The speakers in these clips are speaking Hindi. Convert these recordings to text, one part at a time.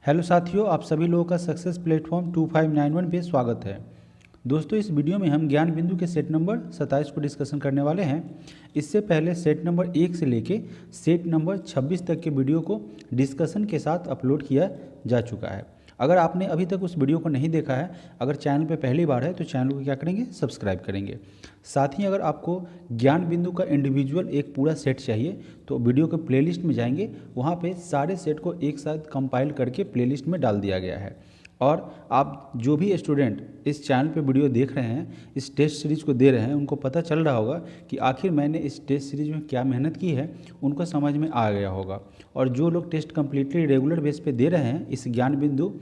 हेलो साथियों, आप सभी लोगों का सक्सेस प्लेटफॉर्म 2591 पे स्वागत है। दोस्तों, इस वीडियो में हम ज्ञान बिंदु के सेट नंबर 27 को डिस्कशन करने वाले हैं। इससे पहले सेट नंबर 1 से लेके सेट नंबर 26 तक के वीडियो को डिस्कशन के साथ अपलोड किया जा चुका है। अगर आपने अभी तक उस वीडियो को नहीं देखा है, अगर चैनल पे पहली बार है तो चैनल को क्या करेंगे, सब्सक्राइब करेंगे। साथ ही अगर आपको ज्ञान बिंदु का इंडिविजुअल एक पूरा सेट चाहिए तो वीडियो के प्लेलिस्ट में जाएंगे, वहाँ पे सारे सेट को एक साथ कंपाइल करके प्लेलिस्ट में डाल दिया गया है। और आप जो भी स्टूडेंट इस चैनल पे वीडियो देख रहे हैं, इस टेस्ट सीरीज़ को दे रहे हैं, उनको पता चल रहा होगा कि आखिर मैंने इस टेस्ट सीरीज़ में क्या मेहनत की है, उनको समझ में आ गया होगा। और जो लोग टेस्ट कम्प्लीटली रेगुलर बेस पे दे रहे हैं, इस ज्ञान बिंदु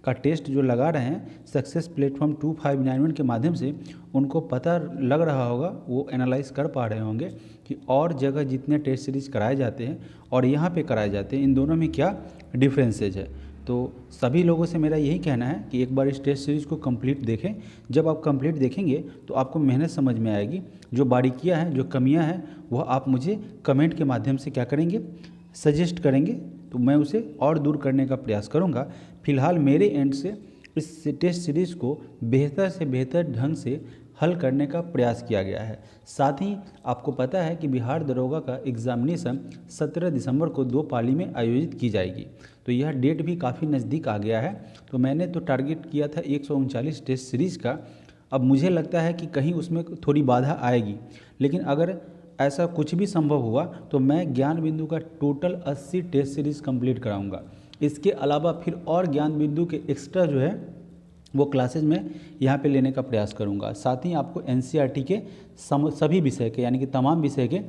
का टेस्ट जो लगा रहे हैं सक्सेस प्लेटफॉर्म 2591 के माध्यम से, उनको पता लग रहा होगा, वो एनालाइज कर पा रहे होंगे कि और जगह जितने टेस्ट सीरीज़ कराए जाते हैं और यहाँ पे कराए जाते हैं, इन दोनों में क्या डिफरेंसेज है। तो सभी लोगों से मेरा यही कहना है कि एक बार इस टेस्ट सीरीज़ को कंप्लीट देखें। जब आप कंप्लीट देखेंगे तो आपको मेहनत समझ में आएगी। जो बारीकियां हैं, जो कमियां हैं, वह आप मुझे कमेंट के माध्यम से क्या करेंगे, सजेस्ट करेंगे, तो मैं उसे और दूर करने का प्रयास करूंगा। फिलहाल मेरे एंड से इस टेस्ट सीरीज़ को बेहतर से बेहतर ढंग से हल करने का प्रयास किया गया है। साथ ही आपको पता है कि बिहार दरोगा का एग्जामिनेशन 17 दिसंबर को 2 पाली में आयोजित की जाएगी, तो यह डेट भी काफ़ी नज़दीक आ गया है। तो मैंने तो टारगेट किया था 139 टेस्ट सीरीज़ का। अब मुझे लगता है कि कहीं उसमें थोड़ी बाधा आएगी, लेकिन अगर ऐसा कुछ भी संभव हुआ तो मैं ज्ञान बिंदु का टोटल 80 टेस्ट सीरीज़ कंप्लीट कराऊंगा। इसके अलावा फिर और ज्ञान बिंदु के एक्स्ट्रा जो है वो क्लासेज में यहाँ पे लेने का प्रयास करूँगा। साथ ही आपको एनसीईआरटी के सभी विषय के, यानी कि तमाम विषय के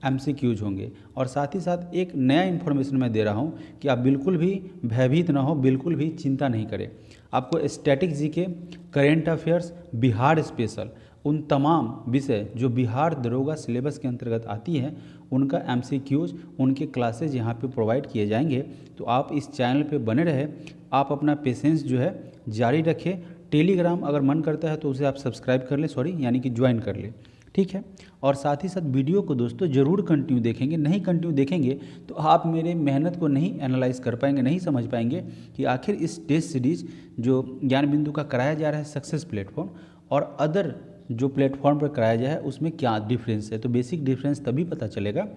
एमसीक्यूज होंगे। और साथ ही साथ एक नया इन्फॉर्मेशन मैं दे रहा हूँ कि आप बिल्कुल भी भयभीत ना हो, बिल्कुल भी चिंता नहीं करें। आपको static GK, current affairs, Bihar special, उन तमाम विषय जो बिहार दरोगा सिलेबस के अंतर्गत आती हैं, उनका एमसीक्यूज, उनके क्लासेज यहाँ पे प्रोवाइड किए जाएंगे। तो आप इस चैनल पे बने रहे, आप अपना पेशेंस जो है जारी रखें। टेलीग्राम अगर मन करता है तो उसे आप सब्सक्राइब कर लें, यानी कि ज्वाइन कर लें, ठीक है। और साथ ही साथ वीडियो को दोस्तों ज़रूर कंटिन्यू देखेंगे। नहीं कंटिन्यू देखेंगे तो आप मेरे मेहनत को नहीं एनालाइज कर पाएंगे, नहीं समझ पाएंगे कि आखिर इस टेस्ट सीरीज़ जो ज्ञान बिंदु का कराया जा रहा है सक्सेस प्लेटफॉर्म और अदर जो प्लेटफॉर्म पर कराया जाए उसमें क्या डिफरेंस है। तो बेसिक डिफरेंस तभी पता चलेगा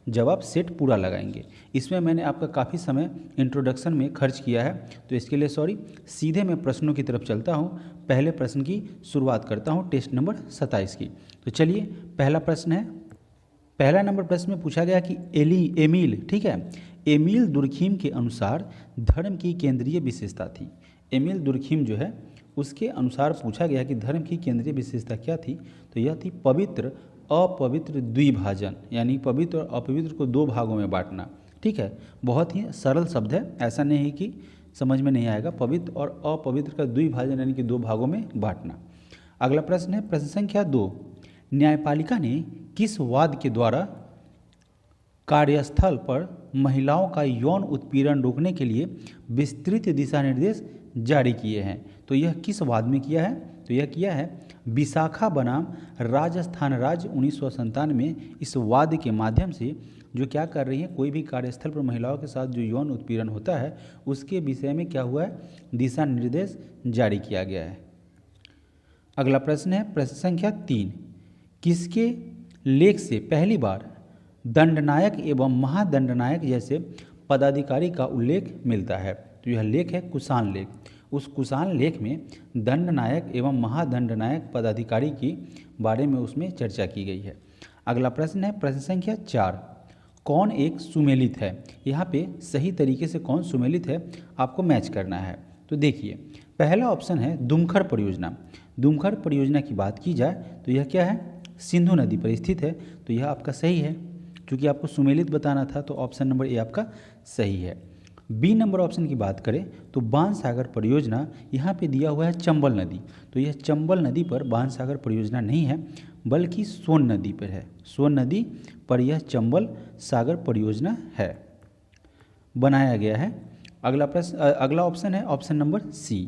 जब आप सेट पूरा लगाएंगे। इसमें मैंने आपका काफ़ी समय इंट्रोडक्शन में खर्च किया है, तो इसके लिए सॉरी। सीधे मैं प्रश्नों की तरफ चलता हूँ। पहले प्रश्न की शुरुआत करता हूँ, टेस्ट नंबर 27 की। तो चलिए, पहला प्रश्न है। पहला नंबर प्रश्न में पूछा गया कि एमील, ठीक है, एमील दुर्खिम के अनुसार धर्म की केंद्रीय विशेषता थी। एमील दुर्खिम जो है उसके अनुसार पूछा गया कि धर्म की केंद्रीय विशेषता क्या थी। तो यह थी पवित्र अपवित्र द्विभाजन, यानी पवित्र और अपवित्र को 2 भागों में बांटना, ठीक है। बहुत ही सरल शब्द है, ऐसा नहीं है कि समझ में नहीं आएगा। पवित्र और अपवित्र का द्विभाजन यानी कि 2 भागों में बांटना। अगला प्रश्न है, प्रश्न संख्या 2। न्यायपालिका ने किस वाद के द्वारा कार्यस्थल पर महिलाओं का यौन उत्पीड़न रोकने के लिए विस्तृत दिशा निर्देश जारी किए हैं। तो यह किस वाद में किया है? तो यह किया है विशाखा बनाम राजस्थान राज्य 1997 में। इस वाद के माध्यम से जो क्या कर रही है, कोई भी कार्यस्थल पर महिलाओं के साथ जो यौन उत्पीड़न होता है उसके विषय में क्या हुआ है, दिशा निर्देश जारी किया गया है। अगला प्रश्न है, प्रश्न संख्या 3। किसके लेख से पहली बार दंडनायक एवं महादंडनायक जैसे पदाधिकारी का उल्लेख मिलता है? तो यह लेख है कुषाण लेख। उस कुषाण लेख में दंडनायक एवं महादंडनायक पदाधिकारी की बारे में उसमें चर्चा की गई है। अगला प्रश्न है, प्रश्न संख्या 4। कौन एक सुमेलित है? यहाँ पे सही तरीके से कौन सुमेलित है आपको मैच करना है। तो देखिए, पहला ऑप्शन है दुमखर परियोजना। दुमखर परियोजना की बात की जाए तो यह क्या है, सिंधु नदी पर स्थित है, तो यह आपका सही है। क्योंकि आपको सुमेलित बताना था तो ऑप्शन नंबर ए आपका सही है। बी नंबर ऑप्शन की बात करें तो बाणसागर परियोजना, यहाँ पे दिया हुआ है चंबल नदी, तो यह चंबल नदी पर बाणसागर परियोजना नहीं है बल्कि सोन नदी पर है। सोन नदी पर यह चंबल सागर परियोजना है, बनाया गया है। अगला प्रश्न, अगला ऑप्शन है ऑप्शन नंबर सी।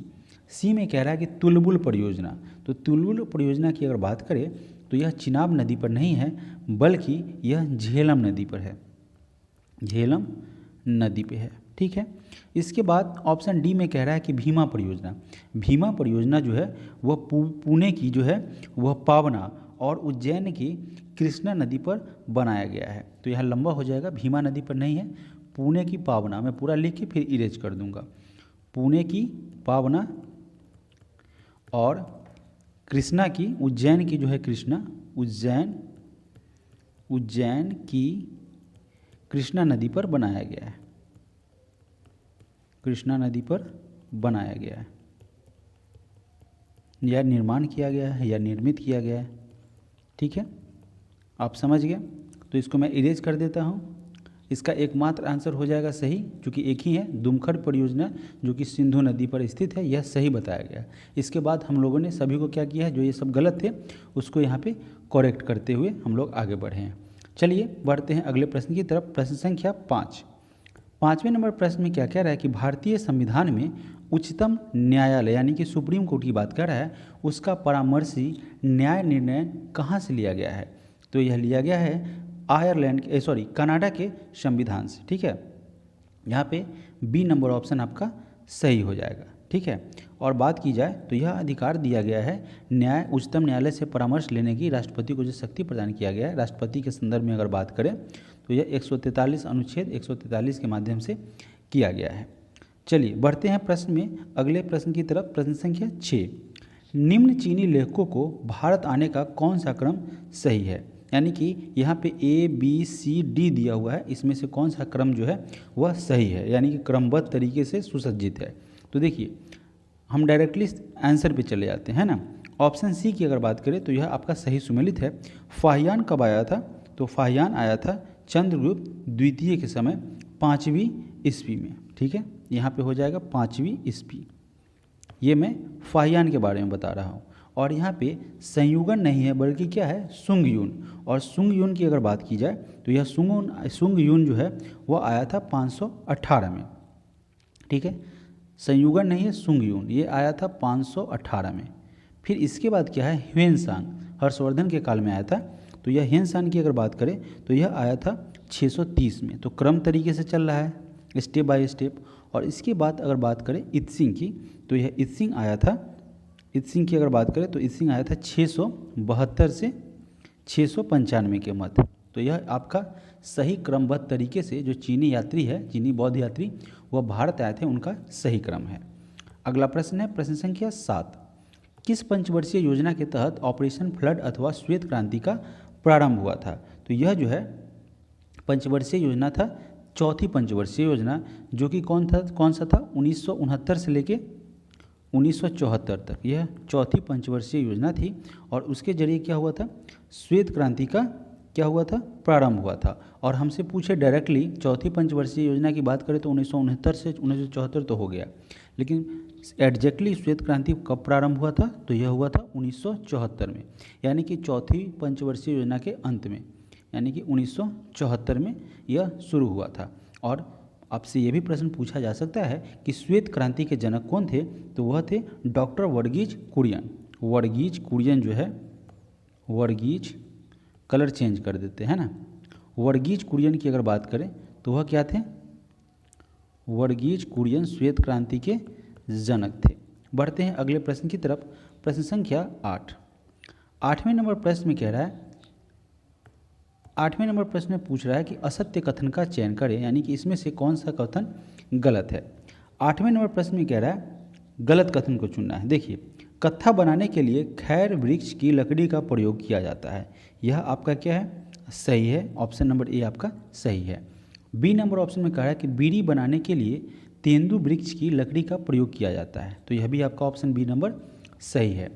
सी में कह रहा है कि तुलबुल परियोजना। तो तुलबुल परियोजना की अगर बात करें तो यह चिनाब नदी पर नहीं है बल्कि यह झेलम नदी पर है, झेलम नदी पे है। ठीक है। इसके बाद ऑप्शन डी में कह रहा है कि भीमा परियोजना। भीमा परियोजना जो है वह पुणे की जो है वह पावना और उज्जैन की कृष्णा नदी पर बनाया गया है। तो यह लंबा हो जाएगा, भीमा नदी पर नहीं है, पुणे की पावना। मैं पूरा लिख के फिर इरेज कर दूंगा। पुणे की पावना और कृष्णा की, उज्जैन की जो है कृष्णा, उज्जैन की कृष्णा नदी पर बनाया गया है। कृष्णा नदी पर बनाया गया है, या निर्माण किया गया है या निर्मित किया गया है। ठीक है, आप समझ गए। तो इसको मैं इरेज कर देता हूँ। इसका एकमात्र आंसर हो जाएगा सही, क्योंकि एक ही है, दुमखर परियोजना जो कि सिंधु नदी पर स्थित है, यह सही बताया गया है। इसके बाद हम लोगों ने सभी को क्या किया है, जो ये सब गलत थे उसको यहाँ पे करेक्ट करते हुए हम लोग आगे बढ़े हैं। चलिए बढ़ते हैं अगले प्रश्न की तरफ। प्रश्न संख्या 5। 5वें नंबर प्रश्न में क्या कह रहा है कि भारतीय संविधान में उच्चतम न्यायालय यानी कि सुप्रीम कोर्ट की बात कर रहा है, उसका परामर्शी न्याय निर्णय कहाँ से लिया गया है। तो यह लिया गया है कनाडा के संविधान से। ठीक है, यहाँ पे बी नंबर ऑप्शन आपका सही हो जाएगा। ठीक है, और बात की जाए तो यह अधिकार दिया गया है उच्चतम न्यायालय से परामर्श लेने की राष्ट्रपति को जो शक्ति प्रदान किया गया है, राष्ट्रपति के संदर्भ में अगर बात करें तो यह 143 अनुच्छेद 143 के माध्यम से किया गया है। चलिए बढ़ते हैं प्रश्न में, अगले प्रश्न की तरफ। प्रश्न संख्या 6। निम्न चीनी लेखकों को भारत आने का कौन सा क्रम सही है। यानी कि यहाँ पे ABCD दिया हुआ है, इसमें से कौन सा क्रम जो है वह सही है, यानी कि क्रमबद्ध तरीके से सुसज्जित है। तो देखिए हम डायरेक्टली आंसर पे चले जाते हैं ना। ऑप्शन सी की अगर बात करें तो यह आपका सही सुमेलित है। फाहियान कब आया था, तो फाहियान आया था चंद्रगुप्त द्वितीय के समय 5वीं ईस्वी में। ठीक है, यहाँ पे हो जाएगा 5वीं ईस्वी। ये मैं फाहियान के बारे में बता रहा हूँ। और यहाँ पे संयुगन नहीं है बल्कि क्या है, सुंगयुन। और सुंगयुन की अगर बात की जाए तो यह सुंगयुन जो है वह आया था 518 में। ठीक है, संयुगन नहीं है, सुंगयुन, ये आया था 518 में। फिर इसके बाद क्या है, ह्वेनसांग हर्षवर्धन के काल में आया था। तो यह ह्वेनसांग की अगर बात करें तो यह आया था 630 में। तो क्रम तरीके से चल रहा है, स्टेप बाय स्टेप। और इसके बाद अगर बात करें इत्सिंग की तो यह इत्सिंग आया था, इत्सिंग की अगर बात करें तो इत्सिंग आया था 672 से 695 के मध्य। तो यह आपका सही क्रमबद्ध तरीके से जो चीनी यात्री है, चीनी बौद्ध यात्री वह भारत आए थे, उनका सही क्रम है। अगला प्रश्न है प्रश्न संख्या 7। किस पंचवर्षीय योजना के तहत ऑपरेशन फ्लड अथवा श्वेत क्रांति का प्रारंभ हुआ था। तो यह जो है पंचवर्षीय योजना था, चौथी पंचवर्षीय योजना, जो कि कौन सा था 1969 से लेके 1974 तक यह चौथी पंचवर्षीय योजना थी। और उसके जरिए क्या हुआ था, श्वेत क्रांति का क्या हुआ था, प्रारंभ हुआ था। और हमसे पूछे डायरेक्टली चौथी पंचवर्षीय योजना की बात करें तो 1969 से 1974 तो हो गया, लेकिन एग्जैक्टली श्वेत क्रांति कब प्रारंभ हुआ था, तो यह हुआ था 1974 में, यानी कि चौथी पंचवर्षीय योजना के अंत में, यानी कि 1974 में यह शुरू हुआ था। और आपसे ये भी प्रश्न पूछा जा सकता है कि श्वेत क्रांति के जनक कौन थे, तो वह थे डॉक्टर वर्गीज कुरियन। वर्गीज कुरियन जो है, वर्गीज कलर चेंज कर देते हैं ना, वर्गीज कुरियन की अगर बात करें तो वह क्या थे, वर्गीज कुरियन श्वेत क्रांति के जनक थे। बढ़ते हैं अगले प्रश्न की तरफ। प्रश्न संख्या 8। 8वें नंबर प्रश्न में कह रहा है, 8वें नंबर प्रश्न में पूछ रहा है कि असत्य कथन का चयन करें, यानी कि इसमें से कौन सा कथन गलत है। 8वें नंबर प्रश्न में कह रहा है गलत कथन को चुनना है। देखिए, कत्था बनाने के लिए खैर वृक्ष की लकड़ी का प्रयोग किया जाता है, यह आपका क्या है, सही है। ऑप्शन नंबर ए आपका सही है। बी नंबर ऑप्शन में कह रहा है कि बीड़ी बनाने के लिए तेंदू वृक्ष की लकड़ी का प्रयोग किया जाता है, तो यह भी आपका ऑप्शन बी नंबर सही है।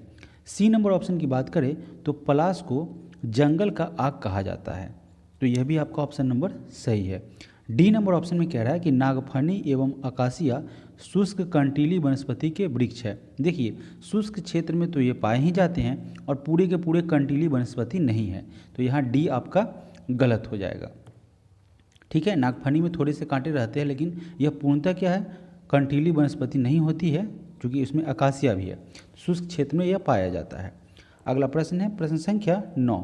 सी नंबर ऑप्शन की बात करें तो पलाश को जंगल का आग कहा जाता है, तो यह भी आपका ऑप्शन नंबर सही है। डी नंबर ऑप्शन में कह रहा है कि नागफनी एवं अकासिया शुष्क कंटीली वनस्पति के वृक्ष है। देखिए, शुष्क क्षेत्र में तो ये पाए ही जाते हैं और पूरे के पूरे कंटीली वनस्पति नहीं है, तो यहाँ डी आपका गलत हो जाएगा। ठीक है, नागफनी में थोड़े से कांटे रहते हैं, लेकिन यह पूर्णतः क्या है, कंटीली वनस्पति नहीं होती है, क्योंकि इसमें अकासिया भी है, शुष्क क्षेत्र में यह पाया जाता है। अगला प्रश्न है प्रश्न संख्या 9।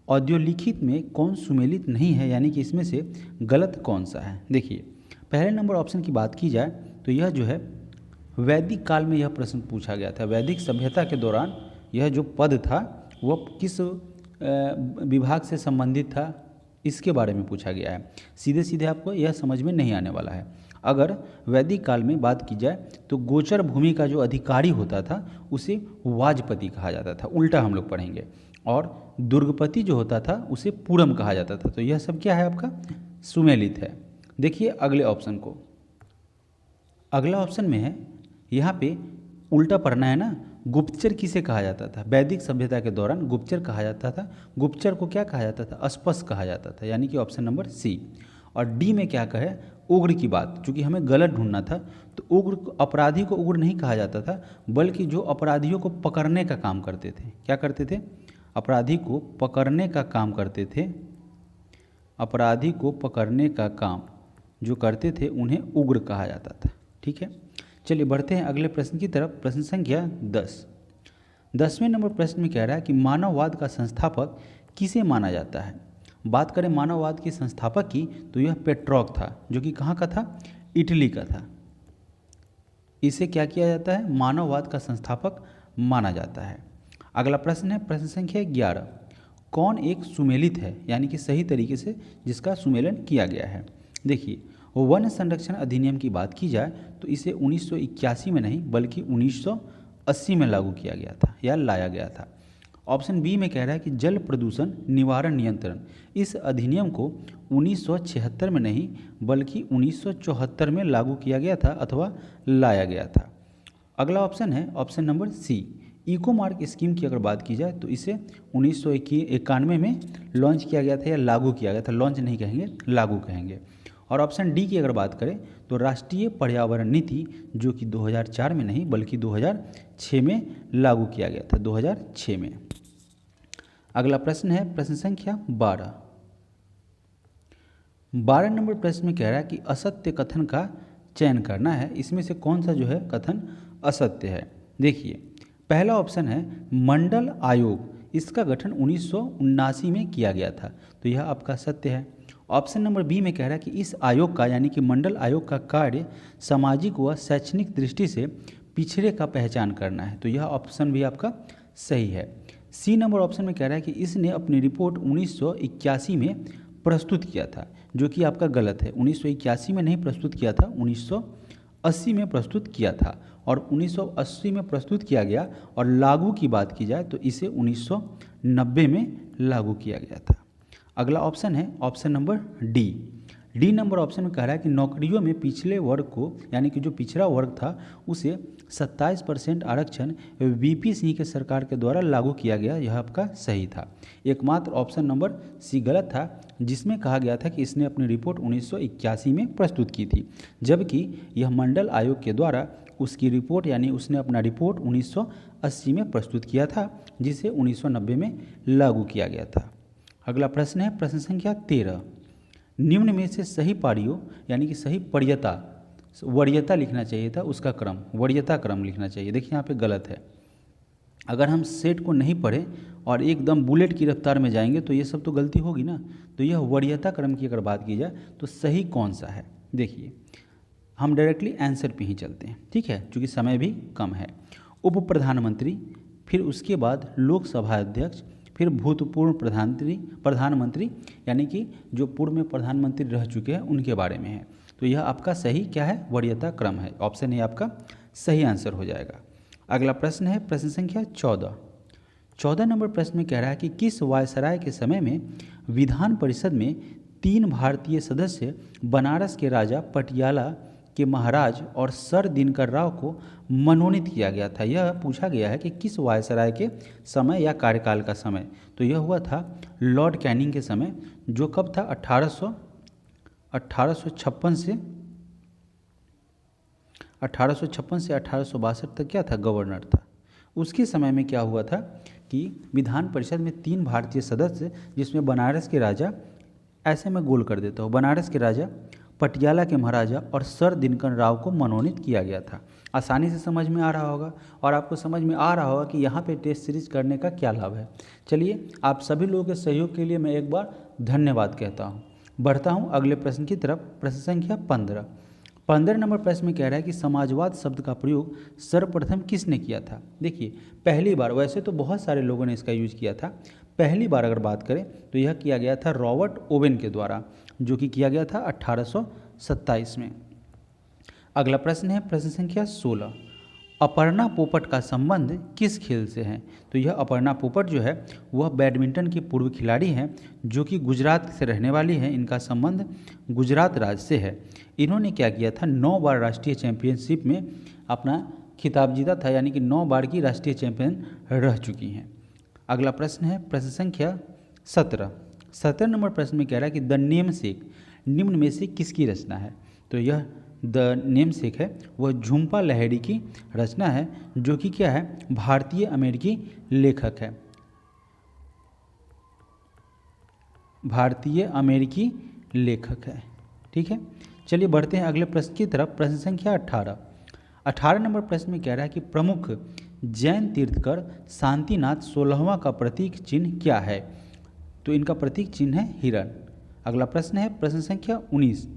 औद्योलिखित में कौन सुमेलित नहीं है, यानी कि इसमें से गलत कौन सा है। देखिए, पहले नंबर ऑप्शन की बात की जाए तो यह जो है वैदिक काल में यह प्रश्न पूछा गया था। वैदिक सभ्यता के दौरान यह जो पद था वह किस विभाग से संबंधित था, इसके बारे में पूछा गया है। सीधे सीधे आपको यह समझ में नहीं आने वाला है। अगर वैदिक काल में बात की जाए तो गोचर भूमि का जो अधिकारी होता था उसे वाजपति कहा जाता था, उल्टा हम लोग पढ़ेंगे। और दुर्गपति जो होता था उसे पूरम कहा जाता था। तो यह सब क्या है, आपका सुमेलित है। देखिए अगले ऑप्शन को। अगला ऑप्शन में है, यहाँ पे उल्टा पढ़ना है ना। गुप्तचर किसे कहा जाता था? वैदिक सभ्यता के दौरान गुप्तचर कहा जाता था। गुप्तचर को क्या कहा जाता था? अस्पष्ट कहा जाता था, यानी कि ऑप्शन नंबर सी। और डी में क्या कहे? उग्र की बात, चूंकि हमें गलत ढूंढना था तो उग्र, अपराधी को उग्र नहीं कहा जाता था, बल्कि जो अपराधियों को पकड़ने का काम करते थे। क्या करते थे? अपराधी को पकड़ने का काम करते थे। अपराधी को पकड़ने का काम जो करते थे उन्हें उग्र कहा जाता था। ठीक है, चलिए बढ़ते हैं अगले प्रश्न की तरफ। प्रश्न संख्या 10। 10वें नंबर प्रश्न में कह रहा है कि मानववाद का संस्थापक किसे माना जाता है? बात करें मानववाद के संस्थापक की तो यह पेट्रोक था, जो कि कहाँ का था? इटली का था। इसे क्या किया जाता है? मानववाद का संस्थापक माना जाता है। अगला प्रश्न है प्रश्न संख्या 11। कौन एक सुमेलित है, यानी कि सही तरीके से जिसका सुमेलन किया गया है? देखिए, वन संरक्षण अधिनियम की बात की जाए तो इसे 1981 में नहीं बल्कि 1980 में लागू किया गया था या लाया गया था। ऑप्शन बी में कह रहा है कि जल प्रदूषण निवारण नियंत्रण, इस अधिनियम को 1976 में नहीं बल्कि 1974 में लागू किया गया था अथवा लाया गया था। अगला ऑप्शन है option number C. Eco mark scheme की अगर बात की जाए तो इसे 1991 में लॉन्च किया गया था या लागू किया गया था। लॉन्च नहीं कहेंगे, लागू कहेंगे। और ऑप्शन डी की अगर बात करें तो राष्ट्रीय पर्यावरण नीति, जो कि 2004 में नहीं बल्कि 2006 में लागू किया गया था, 2006 में। अगला प्रश्न है प्रश्न संख्या 12। 12 नंबर प्रश्न में कह रहा है कि असत्य कथन का चयन करना है। इसमें से कौन सा जो है कथन असत्य है? देखिए, पहला ऑप्शन है मंडल आयोग, इसका गठन 1979 में किया गया था, तो यह आपका सत्य है। ऑप्शन नंबर बी में कह रहा है कि इस आयोग का यानी कि मंडल आयोग का कार्य सामाजिक व शैक्षणिक दृष्टि से पिछड़े का पहचान करना है, तो यह ऑप्शन भी आपका सही है। सी नंबर ऑप्शन में कह रहा है कि इसने अपनी रिपोर्ट 1981 में प्रस्तुत किया था, जो कि आपका गलत है। 1981 में नहीं प्रस्तुत किया था, 1980 में प्रस्तुत किया था। और 1980 में प्रस्तुत किया गया और लागू की बात की जाए तो इसे 1990 में लागू किया गया था। अगला ऑप्शन है option number D. D number option में कह रहा है कि नौकरियों में पिछले वर्ग को यानी कि जो पिछड़ा वर्ग था उसे 27% आरक्षण वीपी सिंह के सरकार के द्वारा लागू किया गया, यह आपका सही था। एकमात्र ऑप्शन नंबर सी गलत था, जिसमें कहा गया था कि इसने अपनी रिपोर्ट 1981 में प्रस्तुत की थी, जबकि यह मंडल आयोग के द्वारा उसकी रिपोर्ट यानी उसने अपना रिपोर्ट 1980 में प्रस्तुत किया था, जिसे 1990 में लागू किया गया था। अगला प्रश्न है प्रश्न संख्या 13। निम्न में से सही पारियों यानी कि सही वरीयता, वरीयता लिखना चाहिए था, उसका क्रम वरीयता क्रम लिखना चाहिए। देखिए यहाँ पे गलत है। अगर हम सेट को नहीं पढ़ें और एकदम बुलेट की रफ्तार में जाएंगे तो ये सब तो गलती होगी ना। तो यह वरीयता क्रम की अगर बात की जाए तो सही कौन सा है? देखिए, हम डायरेक्टली आंसर पे ही चलते हैं, ठीक है, क्योंकि समय भी कम है। उप प्रधानमंत्री, फिर उसके बाद लोकसभा अध्यक्ष, फिर भूतपूर्व प्रधानमंत्री यानी कि जो पूर्व में प्रधानमंत्री रह चुके हैं उनके बारे में है। तो यह आपका सही क्या है? वरीयता क्रम है। ऑप्शन ए आपका सही आंसर हो जाएगा। अगला प्रश्न है प्रश्न संख्या 14। 14 नंबर प्रश्न में कह रहा है कि किस वायसराय के समय में विधान परिषद में 3 भारतीय सदस्य बनारस के राजा पटियाला के महाराज और सर दिनकर राव को मनोनीत किया गया था? यह पूछा गया है कि किस वायसराय के समय या कार्यकाल का समय। तो यह हुआ था लॉर्ड कैनिंग के समय, जो कब था? 1856 से 1862 तक क्या था? गवर्नर था। उसके समय में क्या हुआ था कि विधान परिषद में 3 भारतीय सदस्य, जिसमें बनारस के राजा, ऐसे मैं गोल कर देता हूँ, बनारस के राजा, पटियाला के महाराजा और सर दिनकर राव को मनोनीत किया गया था। आसानी से समझ में आ रहा होगा और आपको समझ में आ रहा होगा कि यहाँ पे टेस्ट सीरीज करने का क्या लाभ है। चलिए, आप सभी लोगों के सहयोग के लिए मैं एक बार धन्यवाद कहता हूँ। बढ़ता हूँ अगले प्रश्न की तरफ। प्रश्न संख्या 15 नंबर प्रश्न में कह रहा है कि समाजवाद शब्द का प्रयोग सर्वप्रथम किसने किया था। देखिए पहली बार, वैसे तो बहुत सारे लोगों ने इसका यूज किया था, पहली बार अगर बात करें तो यह किया गया था रॉबर्ट ओवेन के द्वारा, जो कि किया गया था 1827 में। अगला प्रश्न है प्रश्न संख्या 16, अपर्णा पोपट का संबंध किस खेल से है। तो यह अपर्णा पोपट जो है वह बैडमिंटन की पूर्व खिलाड़ी हैं, जो कि गुजरात से रहने वाली हैं। इनका संबंध गुजरात राज्य से है। इन्होंने क्या किया था, 9 बार राष्ट्रीय चैंपियनशिप में अपना खिताब जीता था, यानी कि 9 बार की राष्ट्रीय चैंपियन रह चुकी हैं। अगला प्रश्न है प्रश्न संख्या 17 नंबर प्रश्न में कह रहा है कि द नेमसेक निम्न में से किसकी रचना है। तो यह द नेमसेक है वह झुम्पा लाहिड़ी की रचना है, जो कि क्या है, भारतीय अमेरिकी लेखक है, भारतीय अमेरिकी लेखक है। ठीक है, चलिए बढ़ते हैं अगले प्रश्न की तरफ। प्रश्न संख्या 18 नंबर प्रश्न में कह रहा है कि प्रमुख जैन तीर्थकर शांतिनाथ 16वां का प्रतीक चिन्ह क्या है। तो इनका प्रतीक चिन्ह है हिरण। अगला प्रश्न है प्रश्न संख्या 19,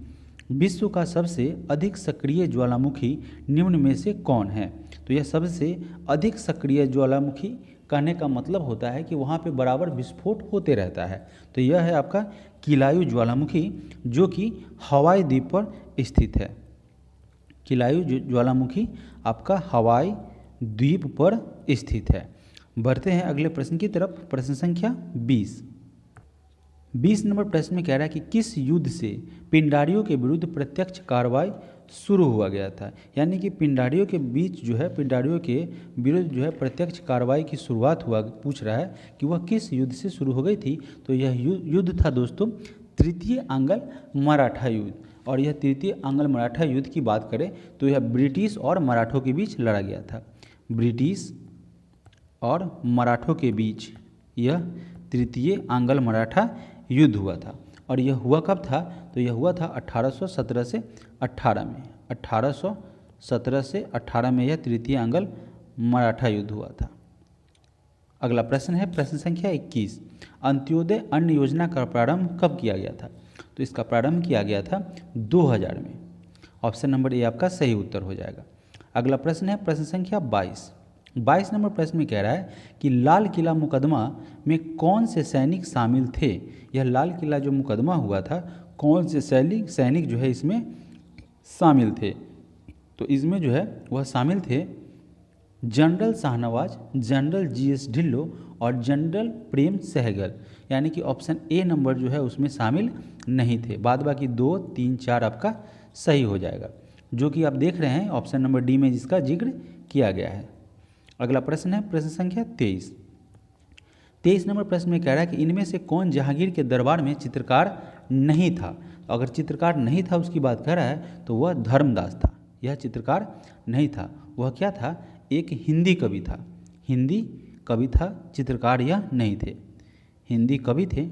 विश्व का सबसे अधिक सक्रिय ज्वालामुखी निम्न में से कौन है। तो यह सबसे अधिक सक्रिय ज्वालामुखी कहने का मतलब होता है कि वहाँ पे बराबर विस्फोट होते रहता है। तो यह है आपका किलायु ज्वालामुखी, जो कि हवाई द्वीप पर स्थित है। किलायु ज्वालामुखी आपका हवाई द्वीप पर स्थित है। बढ़ते हैं अगले प्रश्न की तरफ। प्रश्न संख्या 20 नंबर प्रश्न में कह रहा है कि किस युद्ध से पिंडारियों के विरुद्ध प्रत्यक्ष कार्रवाई शुरू हुआ गया था। यानी कि पिंडारियों के बीच जो है, पिंडारियों के विरुद्ध जो है प्रत्यक्ष कार्रवाई की शुरुआत हुआ, पूछ रहा है कि वह किस युद्ध से शुरू हो गई थी। तो यह युद्ध था दोस्तों तृतीय आंग्ल मराठा युद्ध। और यह तृतीय आंग्ल मराठा युद्ध की बात करें तो यह ब्रिटिश और मराठों के बीच लड़ा गया था। ब्रिटिश और मराठों के बीच यह तृतीय आंग्ल मराठा युद्ध हुआ था। और यह हुआ कब था। तो यह हुआ था 1817 से 18 में। 1817 से 18 में यह तृतीय आंग्ल मराठा युद्ध हुआ था। अगला प्रश्न है प्रश्न संख्या 21, अंत्योदय अन्न योजना का प्रारंभ कब किया गया था। तो इसका प्रारंभ किया गया था 2000 में। ऑप्शन नंबर ए आपका सही उत्तर हो जाएगा। अगला प्रश्न है प्रश्न संख्या 22 नंबर प्रश्न में कह रहा है कि लाल किला मुकदमा में कौन से सैनिक शामिल थे। यह लाल किला जो मुकदमा हुआ था, कौन से सैनिक जो है इसमें शामिल थे। तो इसमें जो है वह शामिल थे general Shahnawaz, general GS Dhillon और जनरल प्रेम सहगल। यानी कि ऑप्शन ए नंबर जो है उसमें शामिल नहीं थे। बाद बाकी 2, 3, 4 आपका सही हो जाएगा, जो कि आप देख रहे हैं ऑप्शन नंबर डी में जिसका जिक्र किया गया है। अगला प्रश्न है प्रश्न संख्या 23 नंबर प्रश्न में कह रहा है कि इनमें से कौन जहांगीर के दरबार में चित्रकार नहीं था। अगर चित्रकार नहीं था उसकी बात कर रहा है तो वह धर्मदास था। यह चित्रकार नहीं था, वह क्या था, एक हिंदी कवि था। हिंदी कवि था, चित्रकार यह नहीं थे। हिंदी कवि थे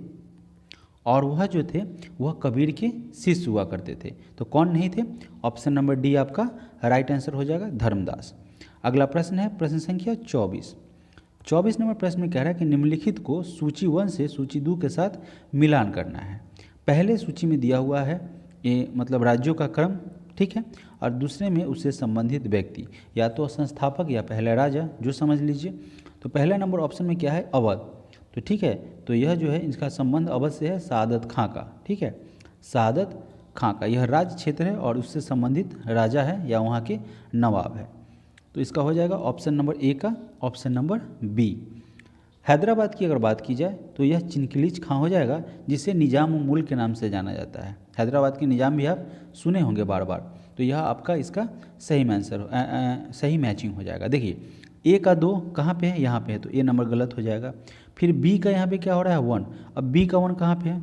और वह जो थे वह कबीर के शिष्य हुआ करते थे। तो कौन नहीं थे, ऑप्शन नंबर डी आपका राइट आंसर हो जाएगा, धर्मदास। अगला प्रश्न है प्रश्न संख्या 24 नंबर प्रश्न में कह रहा है कि निम्नलिखित को सूची 1 से सूची 2 के साथ मिलान करना है। पहले सूची में दिया हुआ है ये मतलब राज्यों का क्रम, ठीक है, और दूसरे में उससे संबंधित व्यक्ति, या तो संस्थापक या पहला राजा, जो समझ लीजिए। तो पहला नंबर ऑप्शन में क्या है, अवध। तो ठीक है, तो यह जो है इसका संबंध अवध से है, सआदत खां का। ठीक है, सआदत खां का यह राज्य क्षेत्र है और उससे संबंधित राजा है या वहाँ के नवाब है। तो इसका हो जाएगा ऑप्शन नंबर ए का ऑप्शन नंबर बी। हैदराबाद की अगर बात की जाए तो यह चिनकिलीज खां हो जाएगा, जिसे निजाम मुल्क के नाम से जाना जाता है। हैदराबाद के निजाम भी आप सुने होंगे बार बार। तो यह आपका इसका सही आंसर सही मैचिंग हो जाएगा। देखिए ए का 2 कहाँ पे है, यहाँ पे है, तो ए नंबर गलत हो जाएगा। फिर बी का यहाँ पे क्या हो रहा है, 1। अब बी का 1 कहाँ पे है,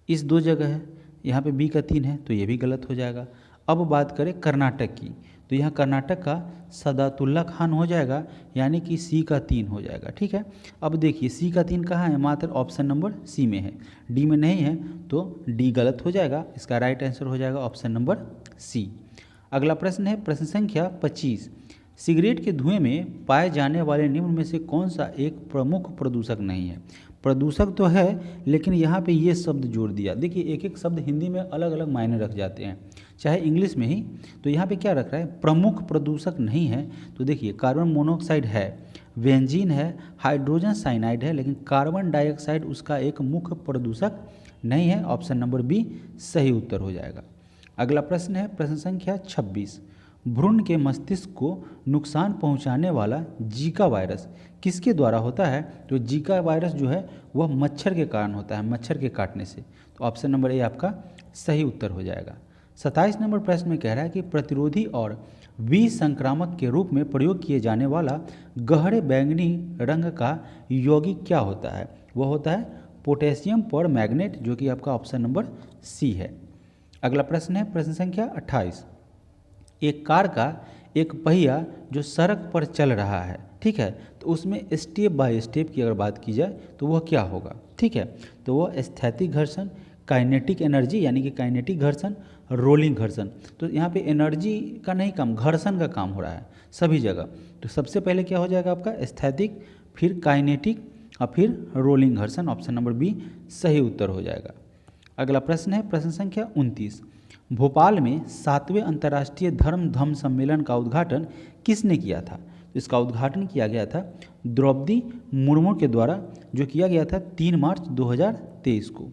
इस 2 जगह है। यहाँ पे बी का 3 है, तो ये भी गलत हो जाएगा। अब बात करें कर्नाटक की, तो यहाँ कर्नाटक का सदातुल्ला खान हो जाएगा, यानी कि सी का 3 हो जाएगा। ठीक है, अब देखिए सी का 3 कहाँ है, मात्र ऑप्शन नंबर सी में है, डी में नहीं है, तो डी गलत हो जाएगा। इसका राइट आंसर हो जाएगा ऑप्शन नंबर सी। अगला प्रश्न है प्रश्न संख्या 25, सिगरेट के धुएं में पाए जाने वाले निम्न में से कौन सा एक प्रमुख प्रदूषक नहीं है। प्रदूषक तो है, लेकिन यहाँ पे ये शब्द जोड़ दिया। देखिए एक एक शब्द हिंदी में अलग अलग मायने रख जाते हैं, चाहे इंग्लिश में ही। तो यहाँ पे क्या रख रहा है, प्रमुख प्रदूषक नहीं है। तो देखिए कार्बन मोनोऑक्साइड है, बेंजीन है, हाइड्रोजन साइनाइड है, लेकिन कार्बन डाइऑक्साइड उसका एक मुख्य प्रदूषक नहीं है। ऑप्शन नंबर बी सही उत्तर हो जाएगा। अगला प्रश्न है प्रश्न संख्या 26। भ्रूण के मस्तिष्क को नुकसान पहुंचाने वाला जीका वायरस किसके द्वारा होता है? तो जीका वायरस जो है वह मच्छर के कारण होता है, मच्छर के काटने से। तो ऑप्शन नंबर ए आपका सही उत्तर हो जाएगा। 27 नंबर प्रश्न में कह रहा है कि प्रतिरोधी और विसंक्रामक के रूप में प्रयोग किए जाने वाला गहरे बैंगनी रंग का यौगिक क्या होता है? वह होता है पोटेशियम पर मैग्नेट, जो कि आपका ऑप्शन नंबर सी है। अगला प्रश्न है प्रश्न संख्या 28। एक कार का एक पहिया जो सड़क पर चल रहा है, ठीक है, तो उसमें स्टेप बाय स्टेप की अगर बात की जाए तो वह क्या होगा? ठीक है, तो वह स्थैतिक घर्षण, काइनेटिक एनर्जी यानी कि काइनेटिक घर्षण, रोलिंग घर्षण। तो यहाँ पे एनर्जी का नहीं काम, घर्षण का काम हो रहा है सभी जगह। तो सबसे पहले क्या हो जाएगा आपका स्थैतिक, फिर काइनेटिक और फिर रोलिंग घर्षण। ऑप्शन नंबर बी सही उत्तर हो जाएगा। अगला प्रश्न है प्रश्न संख्या 29। भोपाल में 7वें अंतर्राष्ट्रीय धर्म सम्मेलन का उद्घाटन किसने किया था? तो इसका उद्घाटन किया गया था द्रौपदी मुर्मू के द्वारा, जो किया गया था 3 मार्च 2023 को।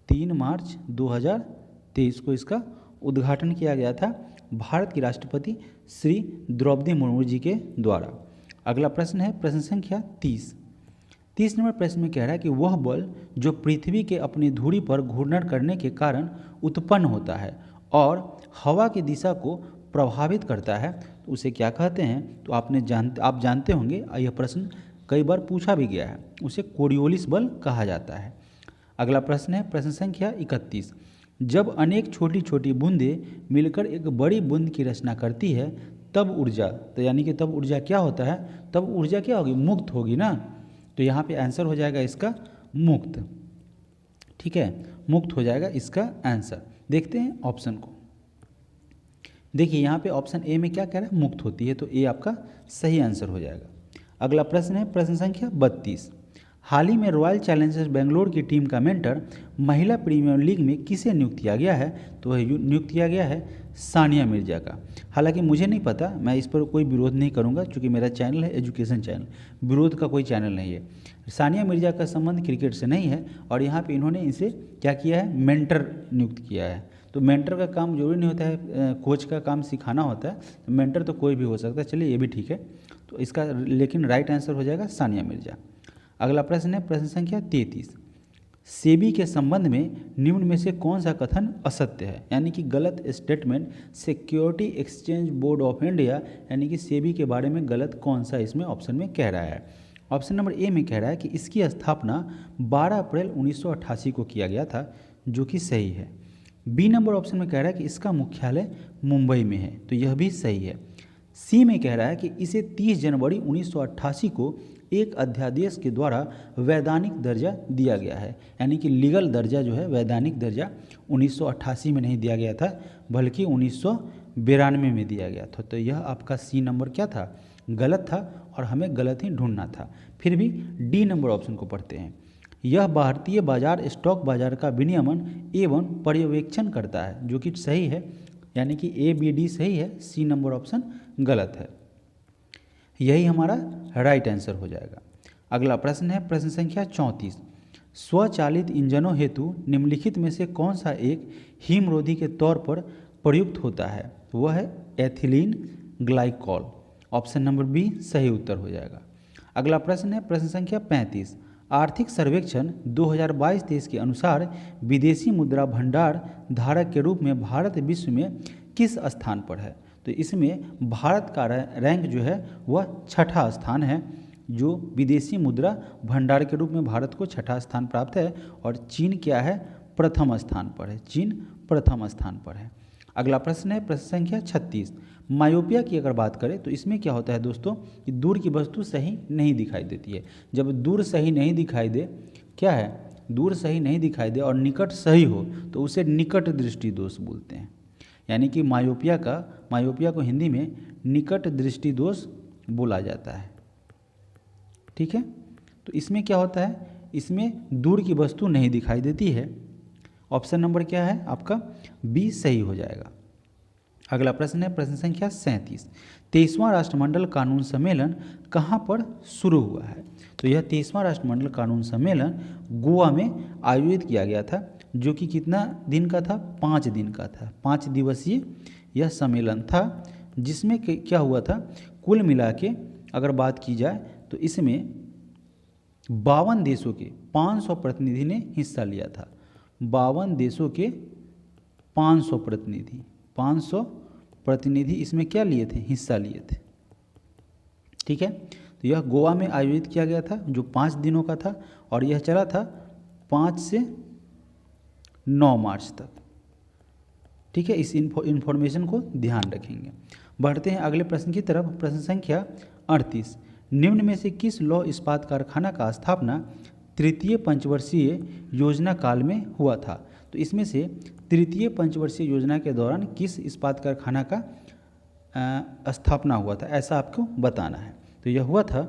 3 मार्च 2023 को इसका उद्घाटन किया गया था भारत की राष्ट्रपति श्री द्रौपदी मुर्मू जी के द्वारा। अगला प्रश्न है प्रश्न संख्या 30। 30 नंबर प्रश्न में कह रहा है कि वह बल जो पृथ्वी के अपनी धुरी पर घूर्णन करने के कारण उत्पन्न होता है और हवा की दिशा को प्रभावित करता है, तो उसे क्या कहते हैं? तो आप जानते होंगे, यह प्रश्न कई बार पूछा भी गया है। उसे कोरियोलिस बल कहा जाता है। अगला प्रश्न है प्रश्न संख्या 31। जब अनेक छोटी छोटी बूंदें मिलकर एक बड़ी बूंद की रचना करती है तब ऊर्जा, तो यानी कि तब ऊर्जा क्या होता है? तब ऊर्जा क्या होगी? मुक्त होगी ना। तो यहाँ पे आंसर हो जाएगा इसका मुक्त। ठीक है, मुक्त हो जाएगा इसका आंसर। देखते हैं ऑप्शन को। देखिए यहाँ पे ऑप्शन ए में क्या कह रहा है? मुक्त होती है, तो ए आपका सही आंसर हो जाएगा। अगला प्रश्न है प्रश्न संख्या 32। हाल ही में रॉयल चैलेंजर्स बेंगलोर की टीम का मेंटर महिला प्रीमियर लीग में किसे नियुक्त किया गया है? तो वह नियुक्त किया गया है सानिया मिर्जा का। हालांकि मुझे नहीं पता, मैं इस पर कोई विरोध नहीं करूंगा, क्योंकि मेरा चैनल है एजुकेशन चैनल, विरोध का कोई चैनल नहीं है। सानिया मिर्जा का संबंध क्रिकेट से नहीं है, और यहाँ पे इन्होंने इसे क्या किया है? मेंटर नियुक्त किया है। तो मेंटर का काम जरूरी नहीं होता है कोच का काम सिखाना होता है, तो मेंटर तो कोई भी हो सकता है। चलिए ये भी ठीक है, तो इसका लेकिन राइट आंसर हो जाएगा सानिया मिर्जा। अगला प्रश्न है प्रश्न संख्या 33। सेबी के संबंध में निम्न में से कौन सा कथन असत्य है, यानी कि गलत statement? Security exchange board of India यानी कि सेबी के बारे में गलत कौन सा इसमें ऑप्शन में कह रहा है? ऑप्शन नंबर ए में कह रहा है कि इसकी स्थापना 12 अप्रैल 1988 को किया गया था, जो कि सही है। बी नंबर ऑप्शन में कह रहा है कि इसका मुख्यालय मुंबई में है, तो यह भी सही है। सी में कह रहा है कि इसे 30 जनवरी 1988 को एक अध्यादेश के द्वारा वैधानिक दर्जा दिया गया है, यानी कि लीगल दर्जा जो है, वैधानिक दर्जा 1988 में नहीं दिया गया था, बल्कि 1992 में दिया गया था। तो यह आपका सी नंबर क्या था? गलत था, और हमें गलत ही ढूंढना था। फिर भी डी नंबर ऑप्शन को पढ़ते हैं। यह भारतीय बाजार स्टॉक बाजार का विनियमन एवं पर्यवेक्षण करता है, जो कि सही है, यानी कि ए बी डी सही है, सी नंबर ऑप्शन गलत है। यही हमारा राइट आंसर हो जाएगा। अगला प्रश्न है प्रश्न संख्या 34। स्वचालित इंजनों हेतु निम्नलिखित में से कौन सा एक हिमरोधी के तौर पर प्रयुक्त होता है? वह है ethylene glycol. Option number B सही उत्तर हो जाएगा। अगला प्रश्न है प्रश्न संख्या 35। आर्थिक सर्वेक्षण 2022-23 के अनुसार विदेशी मुद्रा भंडार धारक के रूप में भारत विश्व में किस स्थान पर है? तो इसमें भारत का रैंक जो है वह 6ठा स्थान है, जो विदेशी मुद्रा भंडार के रूप में भारत को 6ठा स्थान प्राप्त है, और चीन क्या है? प्रथम स्थान पर है। चीन प्रथम स्थान पर है। अगला प्रश्न है प्रश्न संख्या 36। मायोपिया की अगर बात करें तो इसमें क्या होता है दोस्तों कि दूर की वस्तु सही नहीं दिखाई देती है। जब दूर सही नहीं दिखाई दे, क्या है? दूर सही नहीं दिखाई दे और निकट सही हो, तो उसे निकट दृष्टि दोष बोलते हैं। यानी कि मायोपिया को हिंदी में निकट दृष्टि दोष बोला जाता है। ठीक है, तो इसमें क्या होता है? इसमें दूर की वस्तु नहीं दिखाई देती है। ऑप्शन नंबर क्या है आपका बी सही हो जाएगा। अगला प्रश्न है प्रश्न संख्या 37। 23वां राष्ट्रमंडल कानून सम्मेलन कहाँ पर शुरू हुआ है? तो यह 23वां राष्ट्रमंडल कानून सम्मेलन गोवा में आयोजित किया गया था, जो कि कितना दिन का था? 5 दिन का था। 5 दिवसीय यह सम्मेलन था, जिसमें क्या हुआ था, कुल मिला के अगर बात की जाए तो इसमें 52 देशों के 500 प्रतिनिधि ने हिस्सा लिया था। 52 देशों के 500 प्रतिनिधि इसमें क्या लिए थे? हिस्सा लिए थे। ठीक है, तो यह गोवा में आयोजित किया गया था, जो 5 दिनों का था, और यह चला था 5 से 9 मार्च तक। ठीक है, इस इंफॉर्मेशन को ध्यान रखेंगे। बढ़ते हैं अगले प्रश्न की तरफ। प्रश्न संख्या 38। निम्न में से किस लौह इस्पात कारखाना का स्थापना तृतीय पंचवर्षीय योजना काल में हुआ था? तो इसमें से तृतीय पंचवर्षीय योजना के दौरान किस इस्पात कारखाना का स्थापना हुआ था, ऐसा आपको बताना है। तो यह हुआ था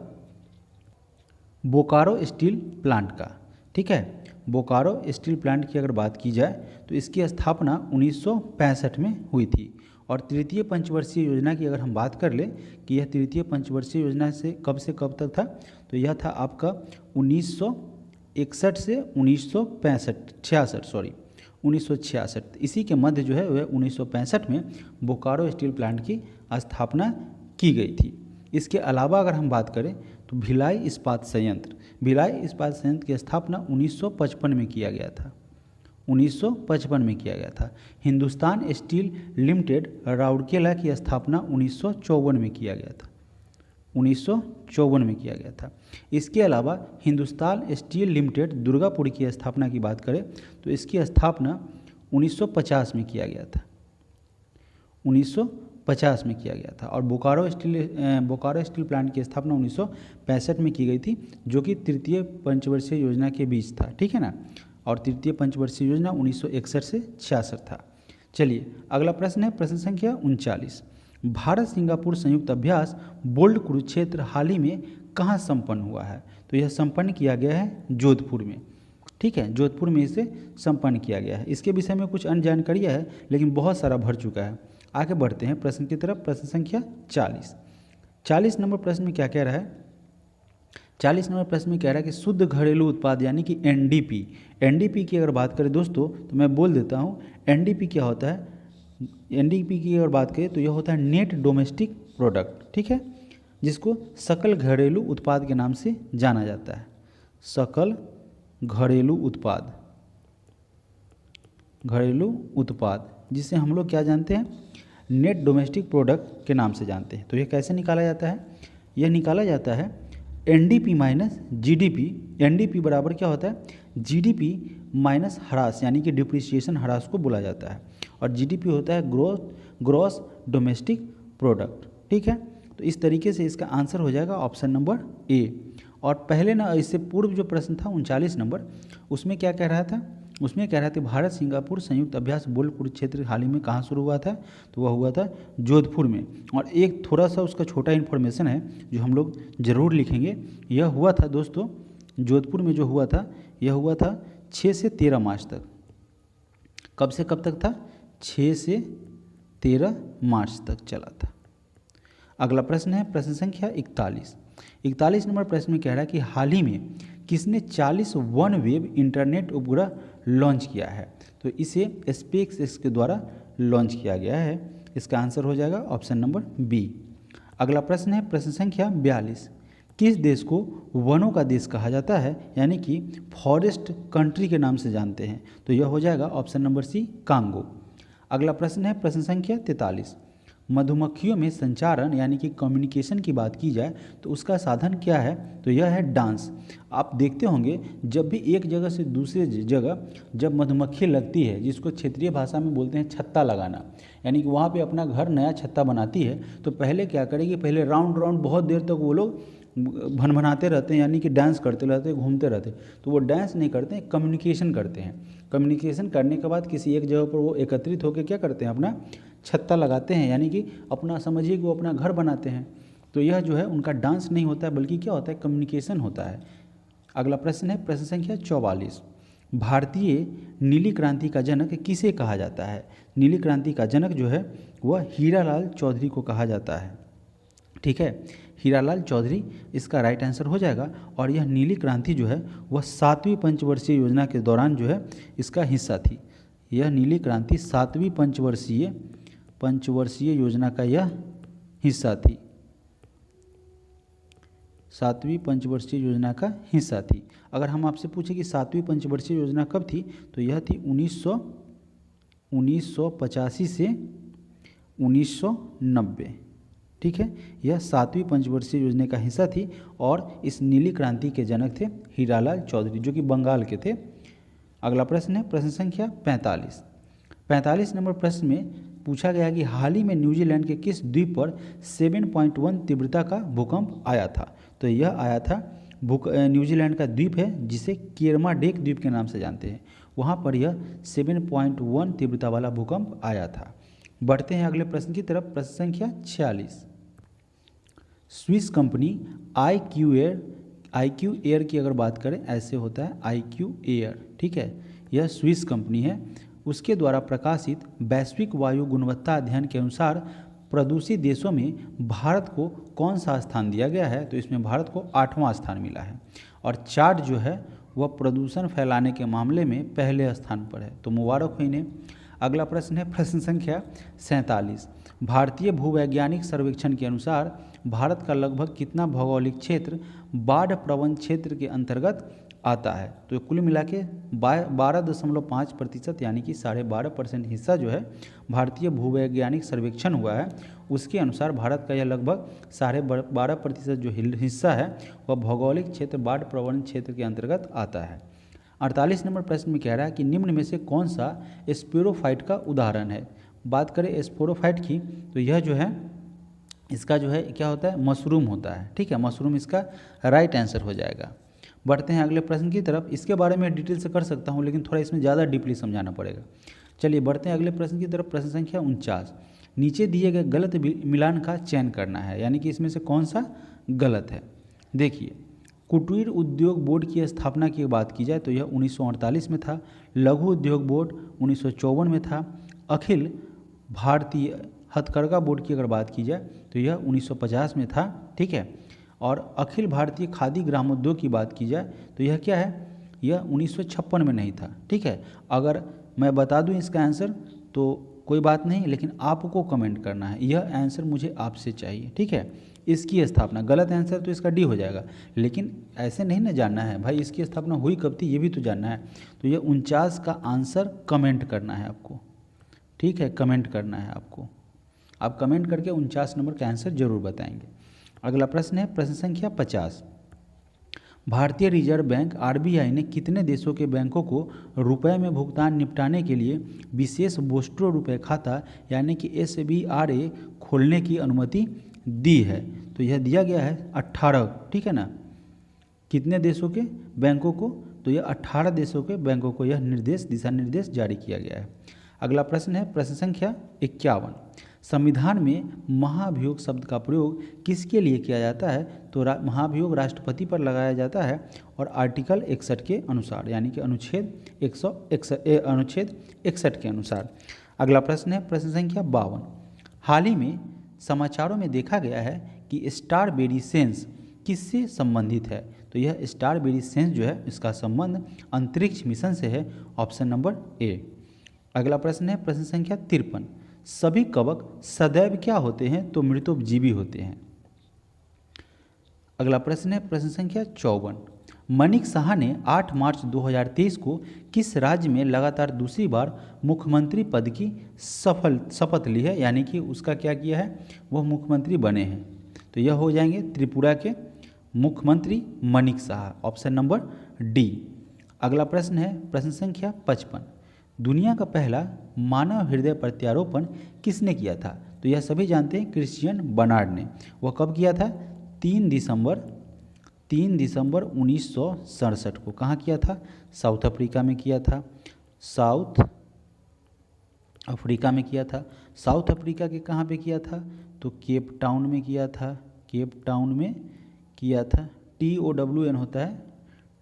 बोकारो स्टील प्लांट का। ठीक है, बोकारो स्टील प्लांट की अगर बात की जाए तो इसकी स्थापना 1965 में हुई थी। और तृतीय पंचवर्षीय योजना की अगर हम बात कर ले कि यह तृतीय पंचवर्षीय योजना से कब तक था, तो यह था आपका 1961 से 1966। इसी के मध्य जो है वह 1965 में बोकारो स्टील प्लांट की स्थापना की गई थी। इसके अलावा अगर हम बात करें तो भिलाई इस्पात संयंत्र की स्थापना 1955 में किया गया था। 1955 में किया गया था। हिंदुस्तान स्टील लिमिटेड राउरकेला की स्थापना 1954 में किया गया था। 1954 में किया गया था। इसके अलावा हिंदुस्तान स्टील लिमिटेड दुर्गापुर की स्थापना की बात करें तो इसकी स्थापना 1950 में किया गया था। 1950 में किया गया था। और बोकारो स्टील प्लांट की स्थापना 1965 में की गई थी, जो कि तृतीय पंचवर्षीय योजना के बीच था। ठीक है ना, और तृतीय पंचवर्षीय योजना 1961 से 66 था। चलिए अगला प्रश्न है प्रश्न संख्या 39। भारत सिंगापुर संयुक्त अभ्यास बोल्ड कुरुक्षेत्र हाल ही में कहाँ संपन्न हुआ है? तो यह संपन्न किया गया है जोधपुर में। ठीक है, जोधपुर में इसे संपन्न किया गया है। इसके विषय में कुछ अन्य जानकारियाँ है, लेकिन बहुत सारा भर चुका है। आगे बढ़ते हैं प्रश्न की तरफ। प्रश्न संख्या 40 नंबर प्रश्न में क्या कह रहा है? 40 नंबर प्रश्न में कह रहा है कि शुद्ध घरेलू उत्पाद यानी कि एनडीपी की अगर बात करें दोस्तों तो मैं बोल देता हूँ एनडीपी क्या होता है। एनडीपी की अगर बात करें तो यह होता है नेट डोमेस्टिक प्रोडक्ट। ठीक है, जिसको सकल घरेलू उत्पाद के नाम से जाना जाता है। सकल घरेलू उत्पाद जिसे हम लोग क्या जानते हैं? नेट डोमेस्टिक प्रोडक्ट के नाम से जानते हैं। तो यह कैसे निकाला जाता है? यह निकाला जाता है एनडीपी माइनस जीडीपी। एनडीपी बराबर क्या होता है? जीडीपी माइनस ह्रास, यानी कि डिप्रिसिएशन ह्रास को बोला जाता है। और जीडीपी होता है ग्रॉस डोमेस्टिक प्रोडक्ट। ठीक है, तो इस तरीके से इसका आंसर हो जाएगा ऑप्शन नंबर ए। और पहले ना इससे पूर्व जो प्रश्न था 39 नंबर, उसमें क्या कह रहा था? उसमें कह रहा था भारत सिंगापुर संयुक्त अभ्यास बोल्ड कुरुक्षेत्र हाल ही में कहाँ शुरू हुआ था? तो वह हुआ था जोधपुर में। और एक थोड़ा सा उसका छोटा इन्फॉर्मेशन है जो हम लोग ज़रूर लिखेंगे। यह हुआ था दोस्तों जोधपुर में जो हुआ था, यह हुआ था 6 से 13 मार्च तक। कब से कब तक था? 6 से 13 मार्च तक चला था। अगला प्रश्न है प्रश्न संख्या 41 नंबर प्रश्न में कह रहा है कि हाल ही में किसने 40 वन वेब इंटरनेट उपग्रह लॉन्च किया है? तो इसे स्पेसएक्स के द्वारा लॉन्च किया गया है। इसका आंसर हो जाएगा ऑप्शन नंबर बी। अगला प्रश्न है प्रश्न संख्या 42। किस देश को वनों का देश कहा जाता है, यानी कि फॉरेस्ट कंट्री के नाम से जानते हैं? तो यह हो जाएगा ऑप्शन नंबर सी कांगो। अगला प्रश्न है प्रश्न संख्या 43। मधुमक्खियों में संचारण यानी कि कम्युनिकेशन की बात की जाए तो उसका साधन क्या है? तो यह है डांस। आप देखते होंगे जब भी एक जगह से दूसरे जगह जब मधुमक्खी लगती है, जिसको क्षेत्रीय भाषा में बोलते हैं छत्ता लगाना, यानी कि वहाँ पे अपना घर नया छत्ता बनाती है, तो पहले क्या करेगी? पहले राउंड बहुत देर तक वो लोग भनभनाते रहते हैं, यानी कि डांस करते रहते हैं, घूमते रहते हैं। तो वो डांस नहीं करते हैं, कम्युनिकेशन करते हैं। कम्युनिकेशन करने के बाद किसी एक जगह पर वो एकत्रित होकर क्या करते हैं? अपना छत्ता लगाते हैं, यानी कि अपना समझिए कि वो अपना घर बनाते हैं। तो यह जो है उनका डांस नहीं होता है, बल्कि क्या होता है? कम्युनिकेशन होता है। अगला प्रश्न है प्रश्न संख्या 44। भारतीय नीली क्रांति का जनक किसे कहा जाता है? नीली क्रांति का जनक जो है वह हीरालाल चौधरी को कहा जाता है। ठीक है, हीरालाल चौधरी इसका राइट आंसर हो जाएगा। और यह नीली क्रांति जो है वह 7वीं पंचवर्षीय योजना के दौरान जो है इसका हिस्सा थी। यह नीली क्रांति 7वीं पंचवर्षीय योजना का यह हिस्सा थी। 7वीं पंचवर्षीय योजना का हिस्सा थी। अगर हम आपसे पूछे कि 7वीं पंचवर्षीय योजना कब थी, तो यह थी 1985 से 1990। ठीक है, यह 7वीं पंचवर्षीय योजना का हिस्सा थी और इस नीली क्रांति के जनक थे हीरालाल चौधरी, जो कि बंगाल के थे। अगला प्रश्न है प्रश्न संख्या 45। 45 नंबर प्रश्न में पूछा गया कि हाल ही में न्यूजीलैंड के किस द्वीप पर 7.1 तीव्रता का भूकंप आया था? तो यह आया था न्यूजीलैंड का द्वीप है जिसे केरमाडेक द्वीप के नाम से जानते हैं, वहाँ पर यह 7.1 तीव्रता वाला भूकंप आया था। बढ़ते हैं अगले प्रश्न की तरफ। प्रश्न संख्या 46। स्विस कंपनी IQ एयर की अगर बात करें, ऐसे होता है IQ एयर। ठीक है, यह स्विस कंपनी है। उसके द्वारा प्रकाशित वैश्विक वायु गुणवत्ता अध्ययन के अनुसार प्रदूषित देशों में भारत को कौन सा स्थान दिया गया है? तो इसमें भारत को 8वां स्थान मिला है। और चार्ट जो है वह प्रदूषण फैलाने के मामले में पहले स्थान पर है, तो मुबारक हो इन्हें। अगला प्रश्न है प्रश्न संख्या 47। भारतीय भूवैज्ञानिक सर्वेक्षण के अनुसार भारत का लगभग कितना भौगोलिक क्षेत्र बाढ़ प्रवण क्षेत्र के अंतर्गत आता है? तो कुल मिला के 12.5% यानी कि 12.5% हिस्सा जो है भारतीय भूवैज्ञानिक सर्वेक्षण हुआ है, उसके अनुसार भारत का यह लगभग 12.5% जो हिस्सा है वह भौगोलिक क्षेत्र बाढ़ प्रवण क्षेत्र के अंतर्गत आता है। 48 नंबर प्रश्न में कह रहा है कि निम्न में से कौन सा स्पोरोफाइट का उदाहरण है? बात करें स्पोरोफाइट की, तो यह जो है इसका जो है क्या होता है? मशरूम होता है। ठीक है, मशरूम इसका राइट आंसर हो जाएगा। बढ़ते हैं अगले प्रश्न की तरफ। इसके बारे में डिटेल से कर सकता हूं, लेकिन थोड़ा इसमें ज़्यादा डीपली समझाना पड़ेगा। चलिए बढ़ते हैं अगले प्रश्न की तरफ। प्रश्न संख्या 49। नीचे दिए गए गलत मिलान का चयन करना है, यानी कि इसमें से कौन सा गलत है? देखिए, कुटीर उद्योग बोर्ड की स्थापना की बात की जाए तो यह 1948 में था। लघु उद्योग बोर्ड 1954 में था। अखिल भारतीय हथकरघा बोर्ड की अगर बात की जाए तो यह 1950 में था। ठीक है, और अखिल भारतीय खादी ग्रामोद्योग की बात की जाए तो यह क्या है? यह 1956 में नहीं था। ठीक है, अगर मैं बता दूं इसका आंसर तो कोई बात नहीं, लेकिन आपको कमेंट करना है, यह आंसर मुझे आपसे चाहिए। ठीक है, इसकी स्थापना, गलत आंसर तो इसका डी हो जाएगा, लेकिन ऐसे नहीं ना जानना है भाई इसकी स्थापना हुई कब थी, ये भी तो जानना है। तो यह 49 का आंसर कमेंट करना है आपको। ठीक है, कमेंट करना है आपको। आप कमेंट करके 49 नंबर का आंसर जरूर बताएंगे। अगला प्रश्न है प्रश्न संख्या 50। भारतीय रिजर्व बैंक RBI ने कितने देशों के बैंकों को रुपए में भुगतान निपटाने के लिए विशेष बोस्टो रुपए खाता यानी कि SBRA खोलने की अनुमति दी है? तो यह दिया गया है 18। ठीक है ना, कितने देशों के बैंकों को? तो यह 18 देशों के बैंकों को यह दिशा निर्देश जारी किया गया है। अगला प्रश्न है प्रश्न संख्या 51। संविधान में महाभियोग शब्द का प्रयोग किसके लिए किया जाता है? तो महाभियोग राष्ट्रपति पर लगाया जाता है और आर्टिकल 61 के अनुसार, यानी कि अनुच्छेद 61 के अनुसार। अगला प्रश्न है प्रश्न संख्या 52। हाल ही में समाचारों में देखा गया है कि स्टारबेरी सेंस किससे संबंधित है? तो यह स्टारबेरी सेंस जो है इसका संबंध अंतरिक्ष मिशन से है, ऑप्शन नंबर ए। अगला प्रश्न है प्रश्न संख्या 53। सभी कवक सदैव क्या होते हैं? तो मृतोपजीवी होते हैं। अगला प्रश्न है प्रश्न संख्या 54। मनिक साहा ने 8 मार्च 2023 को किस राज्य में लगातार दूसरी बार मुख्यमंत्री पद की शपथ ली है, यानी कि उसका क्या किया है, वह मुख्यमंत्री बने हैं? तो यह हो जाएंगे त्रिपुरा के मुख्यमंत्री मनिक साहा, ऑप्शन नंबर डी। अगला प्रश्न है प्रश्न संख्या 55। दुनिया का पहला मानव हृदय प्रत्यारोपण किसने किया था? तो यह सभी जानते हैं, क्रिश्चियन बर्नार्ड ने। वह कब किया था? 3 दिसंबर 1967 को। कहाँ किया था? साउथ अफ्रीका में किया था। साउथ अफ्रीका में किया था। साउथ अफ्रीका के कहाँ पे किया था? तो केप टाउन में किया था। केप टाउन में किया था। TOWN होता है,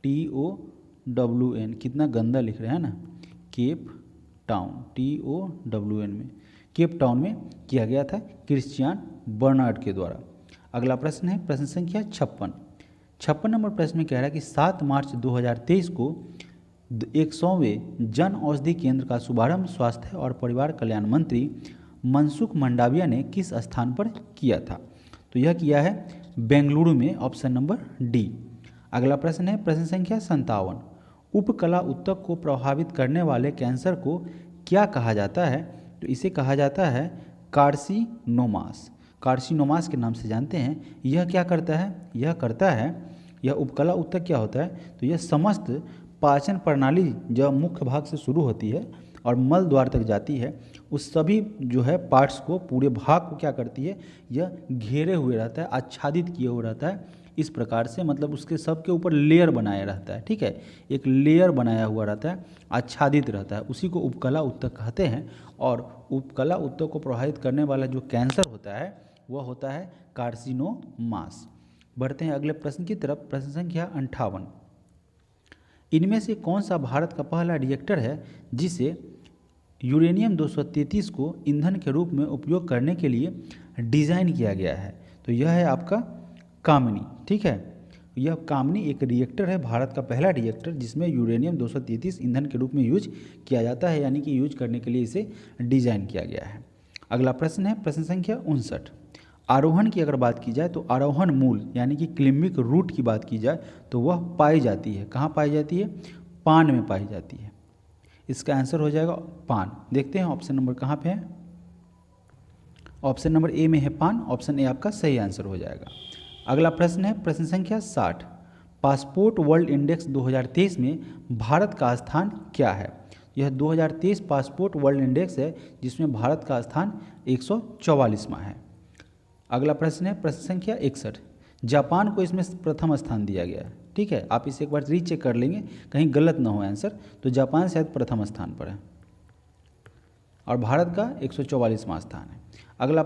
TOWN, कितना गंदा लिख रहे हैं ना, केप टाउन, TOWN में, केप टाउन में किया गया था क्रिश्चियन बर्नार्ड के द्वारा। अगला प्रश्न है प्रश्न संख्या 56 नंबर प्रश्न में कह रहा है कि 7 मार्च 2023 को 100वें जन औषधि केंद्र का शुभारंभ स्वास्थ्य और परिवार कल्याण मंत्री मनसुख मंडाविया ने किस स्थान पर किया था? तो यह किया है बेंगलुरु में, ऑप्शन नंबर डी। अगला प्रश्न है प्रश्न संख्या 57, उपकला ऊतक को प्रभावित करने वाले कैंसर को क्या कहा जाता है? तो इसे कहा जाता है कार्सिनोमास, कार्सिनोमास के नाम से जानते हैं। यह क्या करता है? यह उपकला ऊतक क्या होता है? तो यह समस्त पाचन प्रणाली जब मुख्य भाग से शुरू होती है और मल द्वार तक जाती है, उस सभी जो है पार्ट्स को, पूरे भाग को क्या करती है, यह घेरे हुए रहता है, आच्छादित किए हुए रहता है इस प्रकार से, मतलब उसके सबके ऊपर लेयर बनाया रहता है, ठीक है, एक लेयर बनाया हुआ रहता है, आच्छादित रहता है, उसी को उपकला ऊतक कहते हैं। और उपकला ऊतक को प्रभावित करने वाला जो कैंसर होता है वह होता है कार्सिनोमास। बढ़ते हैं अगले प्रश्न की तरफ, प्रश्न संख्या 58, इनमें से कौन सा भारत का पहला रिएक्टर है जिसे यूरेनियम 233 को ईंधन के रूप में उपयोग करने के लिए डिज़ाइन किया गया है? तो यह है आपका कामिनी, ठीक है, यह कामिनी एक रिएक्टर है, भारत का पहला रिएक्टर जिसमें यूरेनियम 233 ईंधन के रूप में यूज किया जाता है, यानी कि यूज करने के लिए इसे डिज़ाइन किया गया है। अगला प्रश्न है प्रश्न संख्या 59, आरोहण की अगर बात की जाए तो आरोहण मूल यानी कि क्लिम्बिक रूट की बात की जाए तो वह पाई जाती है, कहाँ पाई जाती है? पान में पाई जाती है। इसका आंसर हो जाएगा पान। देखते हैं ऑप्शन नंबर कहाँ पे है, ऑप्शन नंबर ए में है पान, ऑप्शन ए आपका सही आंसर हो जाएगा। अगला प्रश्न है प्रश्न संख्या 60, पासपोर्ट वर्ल्ड इंडेक्स 2023 में भारत का स्थान क्या है? यह 2023 पासपोर्ट वर्ल्ड इंडेक्स है जिसमें भारत का स्थान 144वां है। अगला प्रश्न है प्रश्न संख्या 61, जापान को इसमें प्रथम स्थान दिया गया है, ठीक है, आप इसे एक बार रीचेक कर लेंगे कहीं गलत ना हो आंसर, तो जापान शायद प्रथम स्थान पर है और भारत का 144वां स्थान है। अगला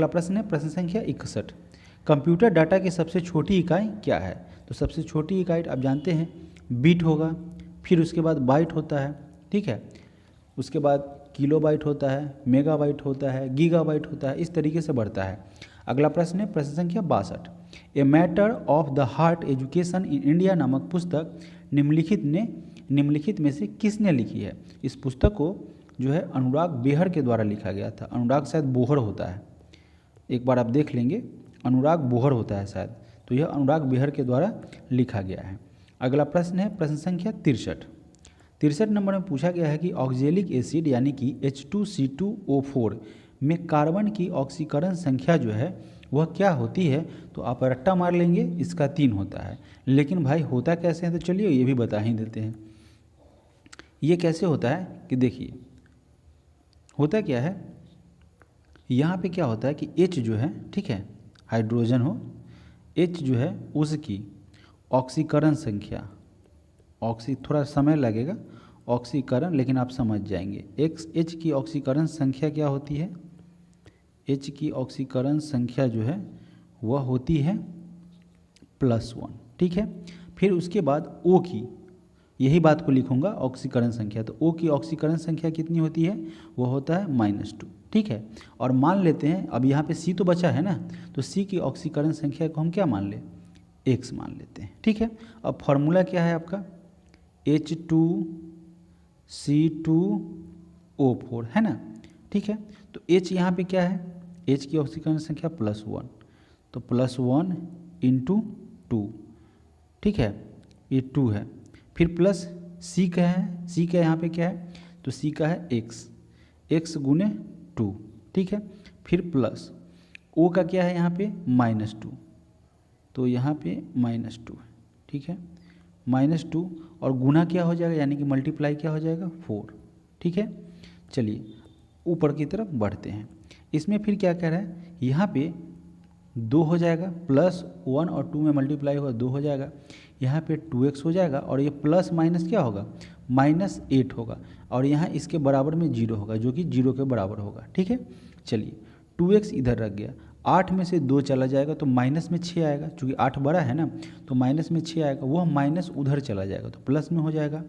प्रश्न है प्रश्न संख्या 61, कंप्यूटर डाटा की सबसे छोटी इकाई क्या है? तो सबसे छोटी इकाई आप जानते हैं बीट होगा, फिर उसके बाद बाइट होता है, ठीक है, उसके बाद किलोबाइट होता है, मेगाबाइट होता है, गीगाबाइट होता है, इस तरीके से बढ़ता है। अगला प्रश्न है प्रश्न संख्या 62, a matter of the heart education in India नामक पुस्तक निम्नलिखित में से किसने लिखी है? इस पुस्तक को जो है अनुराग बेहर के द्वारा लिखा गया था, अनुराग शायद बोहर होता है, एक बार आप देख लेंगे, अनुराग बोहर होता है शायद, तो यह अनुराग बेहर के द्वारा लिखा गया है। अगला प्रश्न है प्रश्न संख्या 63 नंबर में पूछा गया है कि ऑक्जेलिक एसिड यानी कि H2C2O4 में कार्बन की ऑक्सीकरण संख्या जो है वह क्या होती है? तो आप रट्टा मार लेंगे, इसका 3 होता है, लेकिन भाई होता कैसे है तो चलिए ये भी बता ही देते हैं। ये कैसे होता है कि देखिए, होता क्या है, यहाँ पे क्या होता है कि H जो है, ठीक है, हाइड्रोजन हो, H जो है उसकी ऑक्सीकरण संख्या, थोड़ा समय लगेगा ऑक्सीकरण, लेकिन आप समझ जाएंगे। H की ऑक्सीकरण संख्या क्या होती है? H की ऑक्सीकरण संख्या जो है वह होती है +1, ठीक है। फिर उसके बाद O की, यही बात को लिखूंगा ऑक्सीकरण संख्या, तो O की ऑक्सीकरण संख्या कितनी होती है? वो होता है -2, ठीक है। और मान लेते हैं, अब यहाँ पे C तो बचा है ना, तो C की ऑक्सीकरण संख्या को हम क्या मान ले? X मान लेते हैं, ठीक है। अब फॉर्मूला क्या है आपका? H2C2O4 है ना, ठीक है। तो H यहाँ पे क्या है? H की ऑक्सीकरण संख्या +1, तो +1 × 2, ठीक है, ये 2 है। फिर प्लस C का है, C का यहाँ पे क्या है? तो C का है X × 2, ठीक है। फिर प्लस O का क्या है यहाँ पे? -2, तो यहाँ पे -2 है, ठीक है, -2 और गुना क्या हो जाएगा, यानी कि मल्टीप्लाई क्या हो जाएगा? 4, ठीक है। चलिए ऊपर की तरफ बढ़ते हैं। इसमें फिर क्या कह रहा है, यहाँ पे 2 हो जाएगा, +1 और 2 में मल्टीप्लाई होगा 2 हो जाएगा, यहाँ पे 2x हो जाएगा, और ये प्लस माइनस क्या होगा? -8 होगा, और यहाँ इसके बराबर में 0 होगा, जो कि 0 के बराबर होगा, ठीक है। चलिए 2x इधर रख गया। 8 में से 2 चला जाएगा तो माइनस में 6 आएगा, चूँकि 8 बड़ा है ना तो माइनस में 6 आएगा, वह माइनस उधर चला जाएगा तो प्लस में हो जाएगा।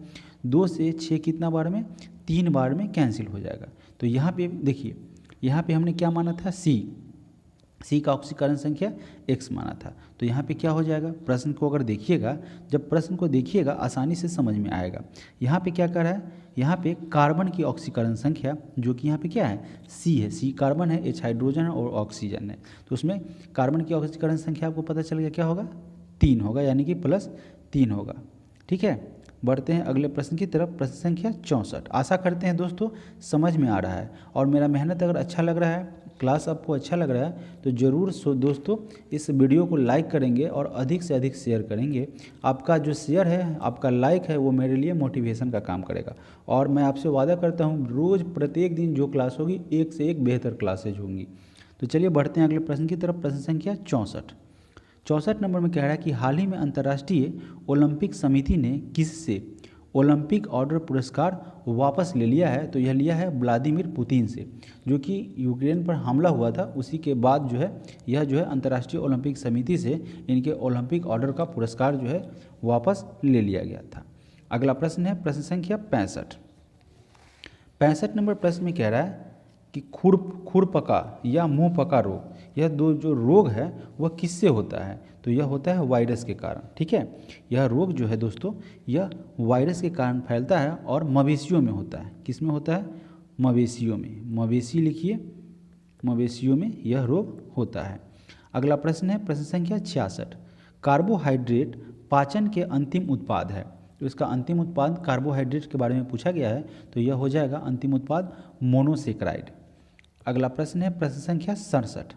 2 से 6 कितना बार में, 3 बार में कैंसिल हो जाएगा। तो यहाँ पे देखिए, यहाँ पे हमने क्या माना था, सी का ऑक्सीकरण संख्या x माना था। तो यहाँ पे क्या हो जाएगा, प्रश्न को अगर देखिएगा, जब प्रश्न को देखिएगा आसानी से समझ में आएगा। यहाँ पे क्या कर रहा है, यहाँ पे कार्बन की ऑक्सीकरण संख्या जो कि यहाँ पे क्या है, C है, C कार्बन है, H हाइड्रोजन है और ऑक्सीजन है। तो उसमें कार्बन की ऑक्सीकरण संख्या आपको पता चल गया क्या होगा, 3 होगा, यानी कि +3 होगा। ठीक है, बढ़ते हैं अगले प्रश्न की तरफ। प्रश्न संख्या 64। आशा करते हैं दोस्तों समझ में आ रहा है और मेरा मेहनत अगर अच्छा लग रहा है, क्लास आपको अच्छा लग रहा है तो ज़रूर दोस्तों इस वीडियो को लाइक करेंगे और अधिक से अधिक शेयर करेंगे। आपका जो शेयर है, आपका लाइक है, वो मेरे लिए मोटिवेशन का काम करेगा। और मैं आपसे वादा करता हूँ रोज़ प्रत्येक दिन जो क्लास होगी एक से एक बेहतर क्लासेज होंगी। तो चलिए बढ़ते हैं अगले प्रश्न की तरफ। प्रश्न संख्या 64 नंबर में कह रहा है कि हाल ही में अंतर्राष्ट्रीय ओलंपिक समिति ने किससे ओलंपिक ऑर्डर पुरस्कार वापस ले लिया है। तो यह लिया है व्लादिमीर पुतिन से, जो कि यूक्रेन पर हमला हुआ था उसी के बाद जो है यह जो है अंतर्राष्ट्रीय ओलंपिक समिति से इनके ओलंपिक ऑर्डर का पुरस्कार जो है वापस ले लिया गया था। अगला प्रश्न है प्रश्न संख्या 65 नंबर प्रश्न में कह रहा है कि खुरपका या मुंह पका रोग, यह दो जो रोग है वह किससे होता है। तो यह होता है वायरस के कारण। ठीक है, यह रोग जो है दोस्तों यह वायरस के कारण फैलता है और मवेशियों में होता है। किस में होता है, मवेशियों में, मवेशी लिखिए, मवेशियों में यह रोग होता है। अगला प्रश्न है प्रश्न संख्या 66। कार्बोहाइड्रेट पाचन के अंतिम उत्पाद है। तो इसका अंतिम उत्पाद कार्बोहाइड्रेट के बारे में पूछा गया है, तो यह हो जाएगा अंतिम उत्पाद मोनोसेक्राइड। अगला प्रश्न है प्रश्न संख्या 67।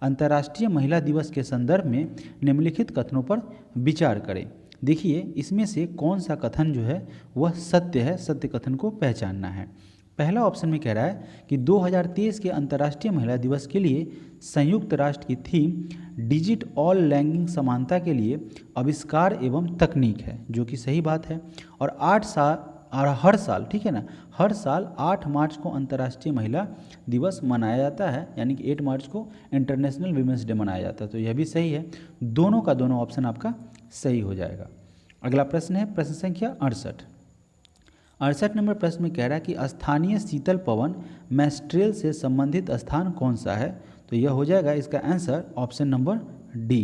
अंतर्राष्ट्रीय महिला दिवस के संदर्भ में निम्नलिखित कथनों पर विचार करें। देखिए इसमें से कौन सा कथन जो है वह सत्य है, सत्य कथन को पहचानना है। पहला ऑप्शन में कह रहा है कि 2023 के अंतर्राष्ट्रीय महिला दिवस के लिए संयुक्त राष्ट्र की थीम डिजिट ऑल लैंगिक समानता के लिए आविष्कार एवं तकनीक है, जो कि सही बात है। और हर साल, ठीक है ना, हर साल 8 मार्च को अंतर्राष्ट्रीय महिला दिवस मनाया जाता है, यानी कि 8 मार्च को इंटरनेशनल वीमेंस डे मनाया जाता है। तो यह भी सही है, दोनों का दोनों ऑप्शन आपका सही हो जाएगा। अगला प्रश्न है प्रश्न संख्या 68 नंबर प्रश्न में कह रहा है कि स्थानीय शीतल पवन मैस्ट्रेल से संबंधित स्थान कौन सा है। तो यह हो जाएगा इसका आंसर ऑप्शन नंबर डी।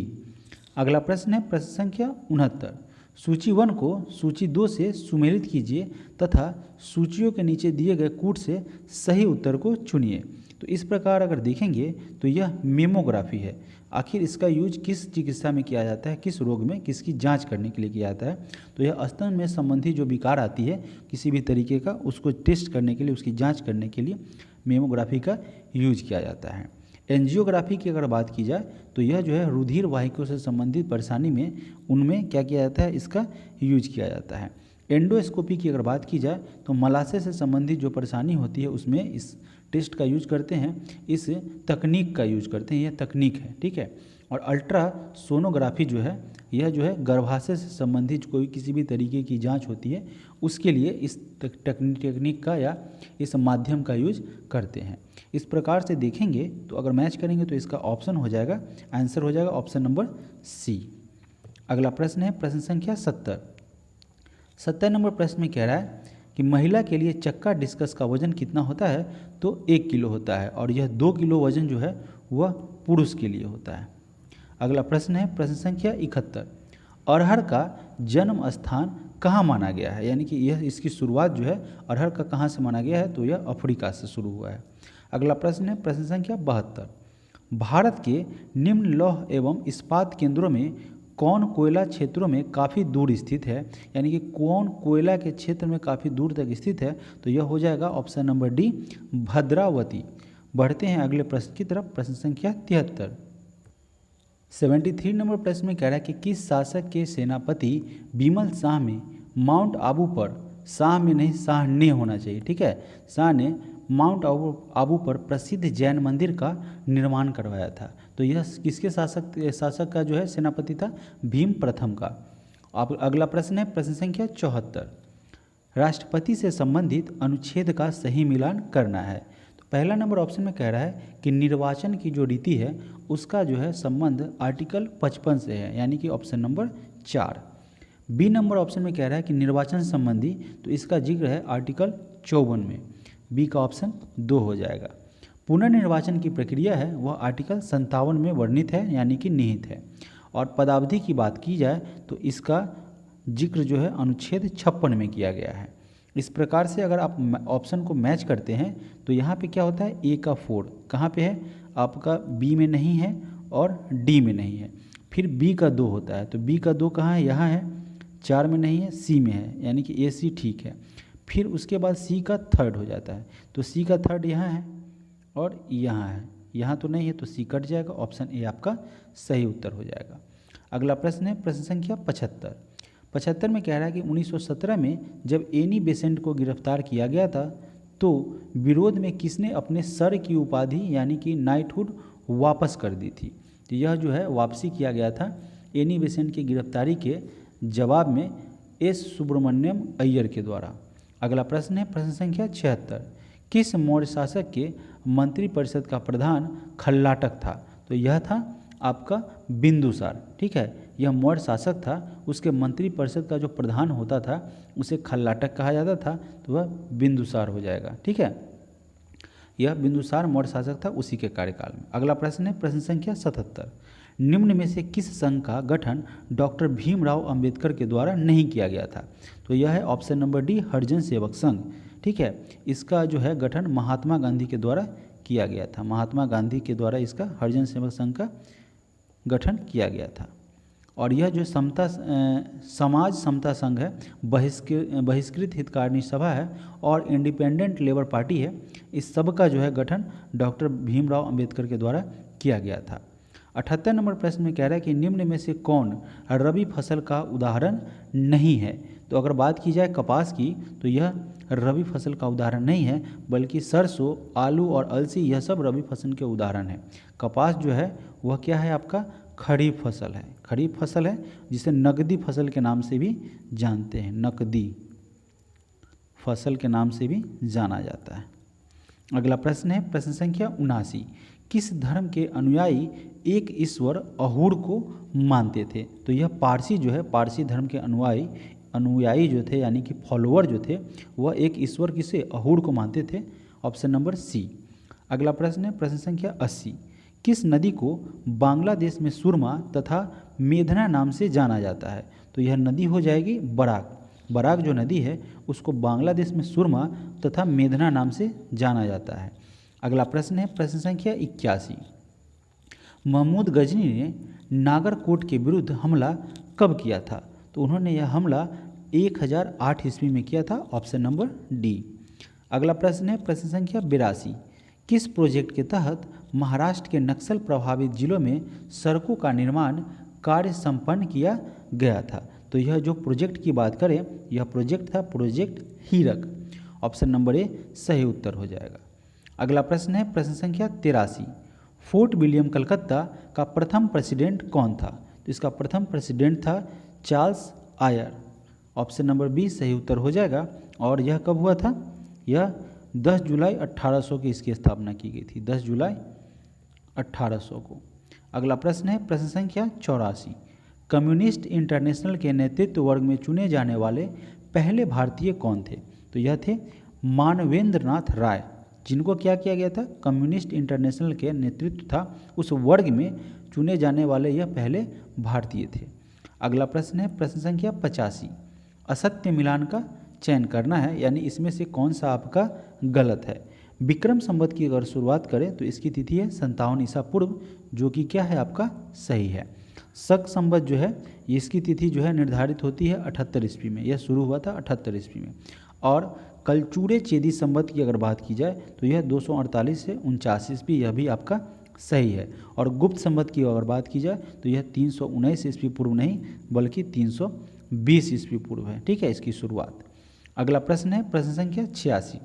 अगला प्रश्न है प्रश्न संख्या 69। सूची 1 को सूची 2 से सुमेलित कीजिए तथा सूचियों के नीचे दिए गए कूट से सही उत्तर को चुनिए। तो इस प्रकार अगर देखेंगे तो यह मेमोग्राफी है। आखिर इसका यूज किस चिकित्सा में किया जाता है, किस रोग में, किसकी जांच करने के लिए किया जाता है। तो यह स्तन में संबंधी जो विकार आती है किसी भी तरीके का, उसको टेस्ट करने के लिए, उसकी जांच करने के लिए मेमोग्राफी का यूज किया जाता है। एंजियोग्राफी की अगर बात की जाए तो यह जो है रुधिर वाहिकाओं से संबंधित परेशानी में उनमें क्या किया जाता है, इसका यूज किया जाता है। एंडोस्कोपी की अगर बात की जाए तो मलाशय से संबंधित जो परेशानी होती है उसमें इस टेस्ट का यूज करते हैं, इस तकनीक का यूज करते हैं, यह तकनीक है। ठीक है, और अल्ट्रासोनोग्राफी जो है यह जो है गर्भाशय से संबंधित कोई किसी भी तरीके की जांच होती है उसके लिए इस टेक्निक का या इस माध्यम का यूज करते हैं। इस प्रकार से देखेंगे तो अगर मैच करेंगे तो इसका ऑप्शन हो जाएगा, आंसर हो जाएगा ऑप्शन नंबर सी। अगला प्रश्न है प्रश्न संख्या 70 नंबर प्रश्न में कह रहा है कि महिला के लिए चक्का डिस्कस का वजन कितना होता है। तो 1 किलो होता है और यह 2 किलो वजन जो है वह पुरुष के लिए होता है। अगला प्रश्न है प्रश्न संख्या 71। अरहर का जन्म स्थान कहाँ माना गया है, यानी कि यह इसकी शुरुआत जो है अरहर का कहाँ से माना गया है। तो यह अफ्रीका से शुरू हुआ है। अगला प्रश्न है प्रश्न संख्या 72। भारत के निम्न लौह एवं इस्पात केंद्रों में कौन कोयला क्षेत्रों में काफ़ी दूर स्थित है, यानी कि कौन कोयला के क्षेत्र में काफ़ी दूर तक स्थित है। तो यह हो जाएगा ऑप्शन नंबर डी, भद्रावती। बढ़ते हैं अगले प्रश्न की तरफ, प्रश्न संख्या 73 नंबर प्रश्न में कह रहा है कि किस शासक के सेनापति बिमल शाह में माउंट आबू पर, शाह में नहीं शाह ने होना चाहिए, ठीक है, शाह ने माउंट आबू पर प्रसिद्ध जैन मंदिर का निर्माण करवाया था। तो यह किसके शासक का जो है सेनापति था, भीम प्रथम का। अब अगला प्रश्न है प्रश्न संख्या 74। राष्ट्रपति से संबंधित अनुच्छेद का सही मिलान करना है। तो पहला नंबर ऑप्शन में कह रहा है कि निर्वाचन की जो रीति है उसका जो है संबंध आर्टिकल 55 से है, यानी कि option number 4। B number option में कह रहा है कि निर्वाचन संबंधी, तो इसका जिक्र है आर्टिकल 54 में। बी का ऑप्शन 2 हो जाएगा। पुनर्निर्वाचन की प्रक्रिया है वह आर्टिकल 57 में वर्णित है, यानी कि निहित है। और पदावधि की बात की जाए तो इसका जिक्र जो है अनुच्छेद 56 में किया गया है। इस प्रकार से अगर आप ऑप्शन को मैच करते हैं तो यहाँ पे क्या होता है, ए का 4 कहाँ पे है आपका, बी में नहीं है और डी में नहीं है। फिर बी का 2 होता है, तो बी का 2 कहाँ है, यहाँ है, 4 में नहीं है, सी में है, यानी कि ए सी ठीक है। फिर उसके बाद सी का 3rd हो जाता है, तो सी का 3rd यहाँ है और यहाँ है, यहाँ तो नहीं है, तो सी कट जाएगा। ऑप्शन ए आपका सही उत्तर हो जाएगा। अगला प्रश्न है प्रश्न संख्या 75 में कह रहा है कि 1917 में जब एनी बेसेंट को गिरफ्तार किया गया था तो विरोध में किसने अपने सर की उपाधि यानी कि नाइटहुड वापस कर दी थी। तो यह जो है वापसी किया गया था एनी बेसेंट की गिरफ्तारी के जवाब में एस सुब्रमण्यम अय्यर के द्वारा। अगला प्रश्न है प्रश्न संख्या 76, किस मौर्य शासक के मंत्रिपरिषद का प्रधान खल्लाटक था। तो यह था आपका बिंदुसार, ठीक है, यह मौर्य शासक था, उसके मंत्रिपरिषद का जो प्रधान होता था उसे खल्लाटक कहा जाता था, तो वह बिंदुसार हो जाएगा, ठीक है। यह बिंदुसार मौर्य शासक था उसी के कार्यकाल में। अगला प्रश्न है प्रश्न संख्या 77, निम्न में से किस संघ का गठन डॉक्टर भीमराव अंबेडकर के द्वारा नहीं किया गया था। तो यह है option number D Harijan Sevak Sangh, ठीक है। इसका जो है गठन महात्मा गांधी के द्वारा किया गया था, महात्मा गांधी के द्वारा इसका हरिजन सेवक संघ का गठन किया गया था। और यह जो समाज समता संघ है, बहिष्कृत हितकारिणी सभा है और इंडिपेंडेंट लेबर पार्टी है, इस सब का जो है गठन डॉक्टर भीमराव अंबेडकर के द्वारा किया गया था। 78 नंबर प्रश्न में कह रहा है कि निम्न में से कौन रबी फसल का उदाहरण नहीं है। तो अगर बात की जाए कपास की तो यह रबी फसल का उदाहरण नहीं है, बल्कि सरसों, आलू और अलसी यह सब रबी फसल के उदाहरण हैं। कपास जो है वह क्या है आपका खरीफ फसल है, खरीफ फसल है जिसे नकदी फसल के नाम से भी जानते हैं, नकदी फसल के नाम से भी जाना जाता है। अगला प्रश्न है प्रश्न संख्या 79, किस धर्म के अनुयायी एक ईश्वर अहूर को मानते थे। तो यह पारसी जो है, पारसी धर्म के अनुयायी जो थे यानी कि फॉलोअर जो थे वह एक ईश्वर किसे अहूर को मानते थे। Option number C. अगला प्रश्न है प्रश्न संख्या 80, किस नदी को बांग्लादेश में सुरमा तथा मेघना नाम से जाना जाता है। तो यह नदी हो जाएगी बराक, बराक जो नदी है उसको बांग्लादेश में सुरमा तथा मेघना नाम से जाना जाता है। अगला प्रश्न है प्रश्न संख्या 81, महमूद गजनी ने नागरकोट के विरुद्ध हमला कब किया था। तो उन्होंने यह हमला 1008 ईस्वी में किया था। Option number D. अगला प्रश्न है प्रश्न संख्या 82, किस प्रोजेक्ट के तहत महाराष्ट्र के नक्सल प्रभावित जिलों में सड़कों का निर्माण कार्य संपन्न किया गया था। तो यह जो प्रोजेक्ट की बात करें यह प्रोजेक्ट था प्रोजेक्ट हीरक। ऑप्शन नंबर ए सही उत्तर हो जाएगा। अगला प्रश्न है प्रश्न संख्या 83, फोर्ट विलियम कलकत्ता का प्रथम प्रेसिडेंट कौन था। तो इसका प्रथम प्रेसिडेंट था Charles Eyre. Option number B सही उत्तर हो जाएगा। और यह कब हुआ था, यह 10 जुलाई 1800 की इसकी स्थापना की गई थी, 10 जुलाई 1800 को। अगला प्रश्न है प्रश्न संख्या 84, कम्युनिस्ट इंटरनेशनल के नेतृत्व वर्ग में चुने जाने वाले पहले भारतीय कौन थे। तो यह थे मानवेंद्र नाथ राय, जिनको क्या किया गया था, कम्युनिस्ट इंटरनेशनल के नेतृत्व था उस वर्ग में चुने जाने वाले यह पहले भारतीय थे। अगला प्रश्न है प्रश्न संख्या 85, असत्य मिलान का चयन करना है, यानी इसमें से कौन सा आपका गलत है। विक्रम संवत की अगर शुरुआत करें तो इसकी तिथि है 57 ईसा पूर्व, जो कि क्या है आपका सही है। शक संवत जो है इसकी तिथि जो है निर्धारित होती है 78 ईस्वी में, यह शुरू हुआ था 78 ईस्वी में। और कलचूरे चेदी संवत की अगर बात की जाए तो यह 248 से 49 ईस्वी, यह भी आपका सही है। और गुप्त संवत की अगर बात की जाए तो यह 319 ईस्वी पूर्व नहीं बल्कि 320 ईस्वी पूर्व है, ठीक है, इसकी शुरुआत। अगला प्रश्न है प्रश्न संख्या 86,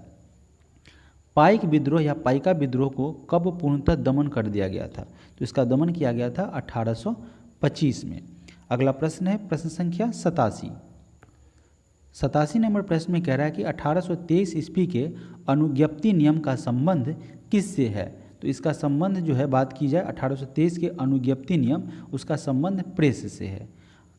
पाइक विद्रोह या पाइका विद्रोह को कब पूर्णतः दमन कर दिया गया था। तो इसका दमन किया गया था 1825 में। अगला प्रश्न है प्रश्न संख्या 87, 87 नंबर प्रश्न में कह रहा है कि 1823 ईस्वी के अनुज्ञप्ति नियम का संबंध किससे है। तो इसका संबंध जो है, बात की जाए 1823 के अनुज्ञप्ति नियम, उसका संबंध प्रेस से है।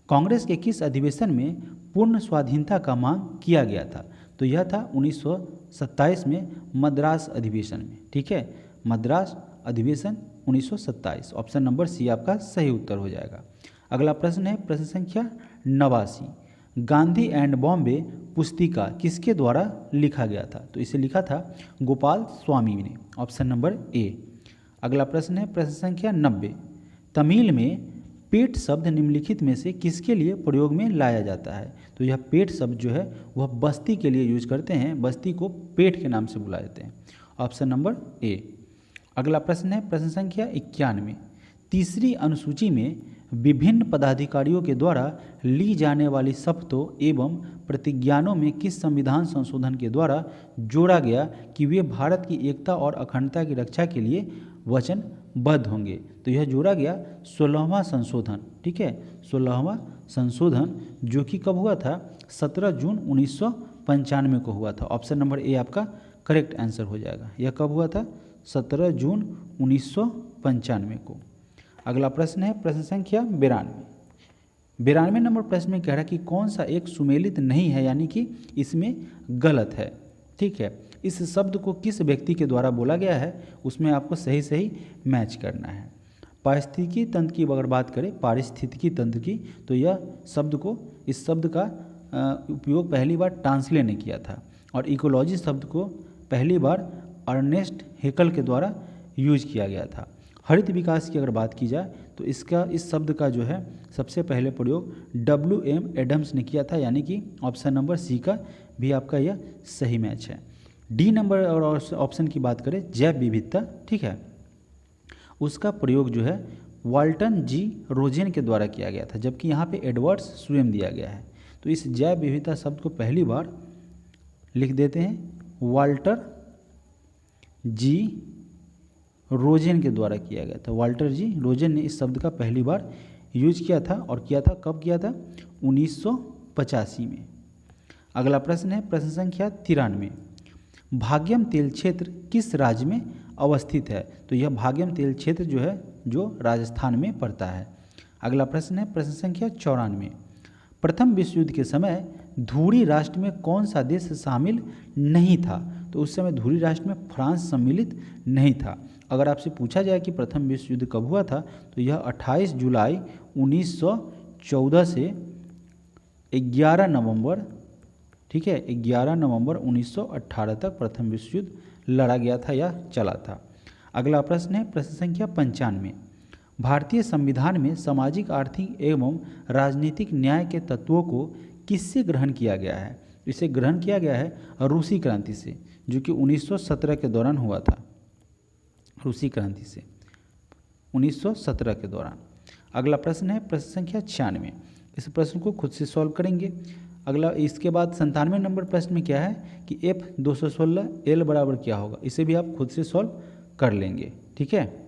कांग्रेस के किस अधिवेशन में पूर्ण स्वाधीनता का मांग किया गया था। तो यह था 1927 में मद्रास अधिवेशन में। ठीक है, मद्रास अधिवेशन 1927। ऑप्शन नंबर सी आपका सही उत्तर हो जाएगा। अगला प्रश्न है प्रश्न संख्या 89। गांधी एंड बॉम्बे पुस्तिका किसके द्वारा लिखा गया था। तो इसे लिखा था गोपाल स्वामी ने। Option number A. अगला प्रश्न है प्रश्न संख्या 90। तमिल में पेट शब्द निम्नलिखित में से किसके लिए प्रयोग में लाया जाता है। तो यह पेट शब्द जो है वह बस्ती के लिए यूज करते हैं, बस्ती को पेट के नाम से बुलाते हैं। Option number A. अगला प्रश्न है प्रश्न संख्या 91। तीसरी अनुसूची में विभिन्न पदाधिकारियों के द्वारा ली जाने वाली शपथों एवं प्रतिज्ञानों में किस संविधान संशोधन के द्वारा जोड़ा गया कि वे भारत की एकता और अखंडता की रक्षा के लिए वचनबद्ध होंगे। तो यह जोड़ा गया 16वां संशोधन। ठीक है, 16वां संशोधन जो कि कब हुआ था, 17 जून 1995 को हुआ था। ऑप्शन नंबर ए आपका करेक्ट आंसर हो जाएगा। यह कब हुआ था, 17 जून 1995 को। अगला प्रश्न है प्रश्न संख्या 92 नंबर प्रश्न में कह रहा है कि कौन सा एक सुमेलित नहीं है, यानी कि इसमें गलत है। ठीक है, इस शब्द को किस व्यक्ति के द्वारा बोला गया है, उसमें आपको सही सही मैच करना है। पारिस्थितिकी तंत्र की अगर बात करें, पारिस्थितिकी तंत्र की, तो यह शब्द को, इस शब्द का उपयोग पहली बार टांसले ने किया था। और इकोलॉजी शब्द को पहली बार अर्नेस्ट हेकल के द्वारा यूज किया गया था। हरित विकास की अगर बात की जाए तो इस शब्द का जो है सबसे पहले प्रयोग WM एडम्स ने किया था, यानी कि ऑप्शन नंबर सी का भी आपका यह सही मैच है। डी नंबर और ऑप्शन की बात करें जैव विविधता, ठीक है, उसका प्रयोग जो है वाल्टन जी रोजेन के द्वारा किया गया था, जबकि यहाँ पे एडवर्ड्स स्वयं दिया गया है। तो इस जैव विविधता शब्द को पहली बार लिख देते हैं वाल्टर जी रोजेन के द्वारा किया गया था। वाल्टर जी रोजेन ने इस शब्द का पहली बार यूज किया था, और किया था कब किया था, 1985 में। अगला प्रश्न है प्रश्न संख्या 93। भाग्यम तेल क्षेत्र किस राज्य में अवस्थित है। तो यह भाग्यम तेल क्षेत्र जो है जो राजस्थान में पड़ता है। अगला प्रश्न है प्रश्न संख्या 94। प्रथम विश्व युद्ध के समय धुरी राष्ट्र में कौन सा देश शामिल नहीं था। तो उस समय धुरी राष्ट्र में फ्रांस सम्मिलित नहीं था। अगर आपसे पूछा जाए कि प्रथम विश्व युद्ध कब हुआ था, तो यह 28 जुलाई 1914 से 11 नवंबर, ठीक है, 11 नवंबर 1918 तक प्रथम विश्व युद्ध लड़ा गया था या चला था। अगला प्रश्न है प्रश्न संख्या 95। भारतीय संविधान में सामाजिक, आर्थिक एवं राजनीतिक न्याय के तत्वों को किससे ग्रहण किया गया है। इसे ग्रहण किया गया है रूसी क्रांति से, जो कि 1917 के दौरान हुआ था। रूसी क्रांति से 1917 के दौरान। अगला प्रश्न है प्रश्न संख्या 96। इस प्रश्न को खुद से सॉल्व करेंगे। अगला इसके बाद 97 नंबर प्रश्न में क्या है कि F216 L बराबर क्या होगा, इसे भी आप खुद से सॉल्व कर लेंगे। ठीक है,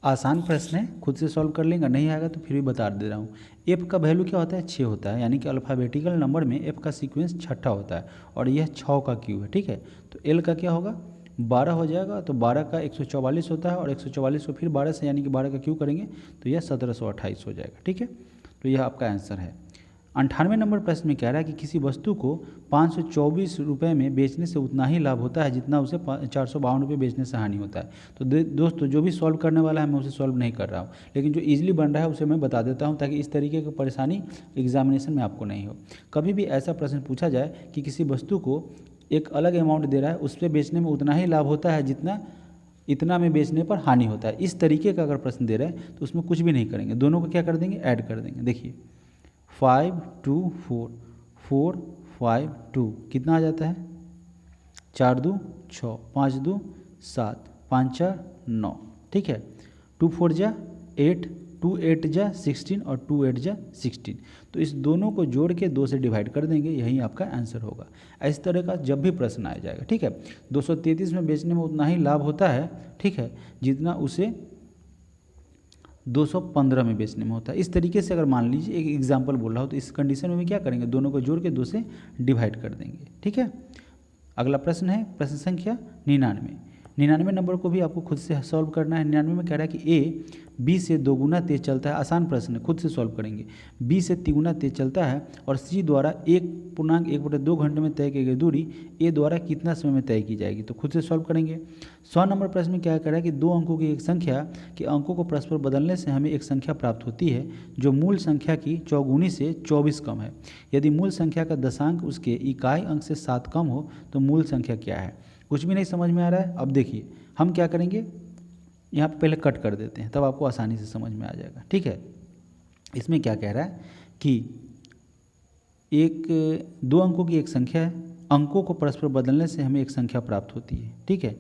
आसान प्रश्न है, खुद से सॉल्व कर लेंगे, नहीं आएगा तो फिर भी बता दे रहा हूँ। F का वैल्यू क्या होता है, 6 होता है, यानी कि अल्फ़ाबेटिकल नंबर में F का सीक्वेंस 6ठा होता है, और यह 6 का क्यू है। ठीक है, तो L का क्या होगा, 12 हो जाएगा। तो 12 का 144 होता है, और 144 को फिर 12 से, यानी कि 12 का क्यू करेंगे तो यह 1728 हो जाएगा। ठीक है, तो यह आपका आंसर है। 98 नंबर प्रश्न में कह रहा है कि किसी वस्तु को 524 रुपये में बेचने से उतना ही लाभ होता है जितना उसे 452 रुपये बेचने से हानि होता है। तो दोस्तों जो भी सॉल्व करने वाला है मैं उसे सॉल्व नहीं कर रहा हूँ, लेकिन जो इजीली बन रहा है उसे मैं बता देता हूँ, ताकि इस तरीके की परेशानी एग्जामिनेशन में आपको नहीं हो। कभी भी ऐसा प्रश्न पूछा जाए कि किसी वस्तु को एक अलग अमाउंट दे रहा है, उस पर बेचने में उतना ही लाभ होता है जितना इतना में बेचने पर हानि होता है, इस तरीके का अगर प्रश्न दे रहे हैं तो उसमें कुछ भी नहीं करेंगे, दोनों को क्या कर देंगे, ऐड कर देंगे। देखिए 5 2 4 4 5 2 कितना आ जाता है, 4 2 6 5 2 7 5 4 9। ठीक है, 2 4 जा 8 2 8 जा 16 और 2 8 जा 16। तो इस दोनों को जोड़ के 2 से डिवाइड कर देंगे, यही आपका आंसर होगा। इस तरह का जब भी प्रश्न आ जाएगा, ठीक है, 233 में बेचने में उतना ही लाभ होता है, ठीक है, जितना उसे 215 में बेचने में होता है। इस तरीके से अगर मान लीजिए एक एग्जाम्पल बोल रहा हो तो इस कंडीशन में क्या करेंगे, दोनों को जोड़ के 2 से डिवाइड कर देंगे। ठीक है, अगला प्रश्न है प्रश्न संख्या 99। 99 नंबर को भी आपको खुद से सॉल्व करना है। 99 में कह रहा है कि ए बी से 2 गुना तेज चलता है, आसान प्रश्न है, खुद से सॉल्व करेंगे। बी से 3 गुना तेज चलता है और सी द्वारा 1.1/2 घंटे में तय की गई दूरी ए द्वारा कितना समय में तय की जाएगी, तो खुद से सॉल्व करेंगे। 100 नंबर प्रश्न में क्या कह रहा है कि 2 अंकों की एक संख्या के अंकों को परस्पर बदलने से हमें एक संख्या प्राप्त होती है जो मूल संख्या की चौगुनी से 24 कम है। यदि मूल संख्या का दशांक उसके इकाई अंक से 7 कम हो तो मूल संख्या क्या है। कुछ भी नहीं समझ में आ रहा है। अब देखिए हम क्या करेंगे, यहाँ पे पहले कट कर देते हैं, तब आपको आसानी से समझ में आ जाएगा। ठीक है, इसमें क्या कह रहा है कि 2 अंकों की एक संख्या है, अंकों को परस्पर बदलने से हमें एक संख्या प्राप्त होती है। ठीक है,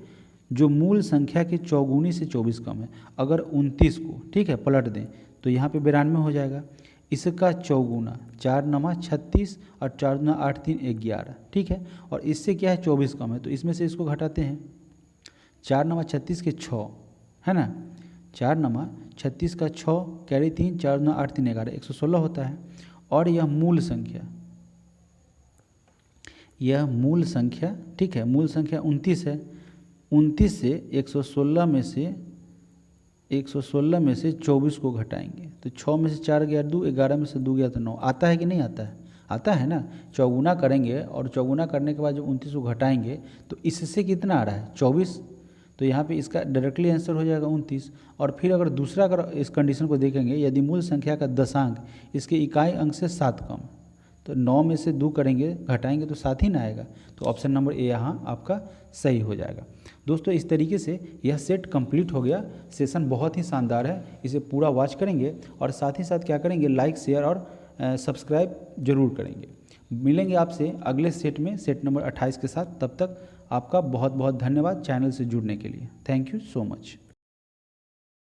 जो मूल संख्या के चौगुनी से 24 कम है। अगर 29 को ठीक है पलट दें तो यहाँ पे 92 हो जाएगा। इसका चौगुना 4 नमा 36 और 4 दूना 8 3 11। ठीक है, और इससे क्या है 24 कम है, तो इसमें से इसको घटाते हैं। 4 नमा 36 के 6 है ना, 4 नमा 36 का 6 कैरी 3 4 दूना 8 3 11 116 होता है। और यह मूल संख्या ठीक है, मूल संख्या 29 है। 29 से 116 में से 24 को घटाएंगे तो 6 में से 4 गया 2, 11 में से 2 गया तो 9। आता है कि नहीं आता है, आता है ना। चौगुना करेंगे और चौगुना करने के बाद जब 29 को घटाएंगे तो इससे कितना आ रहा है 24, तो यहाँ पे इसका डायरेक्टली आंसर हो जाएगा 29। और फिर अगर दूसरा अगर इस कंडीशन को देखेंगे, यदि मूल संख्या का दशांक इसके इकाई अंक से 7 कम, तो 9 में से 2 करेंगे घटाएंगे तो 7 ही ना आएगा, तो ऑप्शन नंबर ए यहाँ आपका सही हो जाएगा। दोस्तों इस तरीके से यह सेट कंप्लीट हो गया। सेशन बहुत ही शानदार है, इसे पूरा वॉच करेंगे और साथ ही साथ क्या करेंगे, लाइक शेयर और सब्सक्राइब जरूर करेंगे। मिलेंगे आपसे अगले सेट में, सेट नंबर 28 के साथ। तब तक आपका बहुत बहुत धन्यवाद चैनल से जुड़ने के लिए। Thank you so much.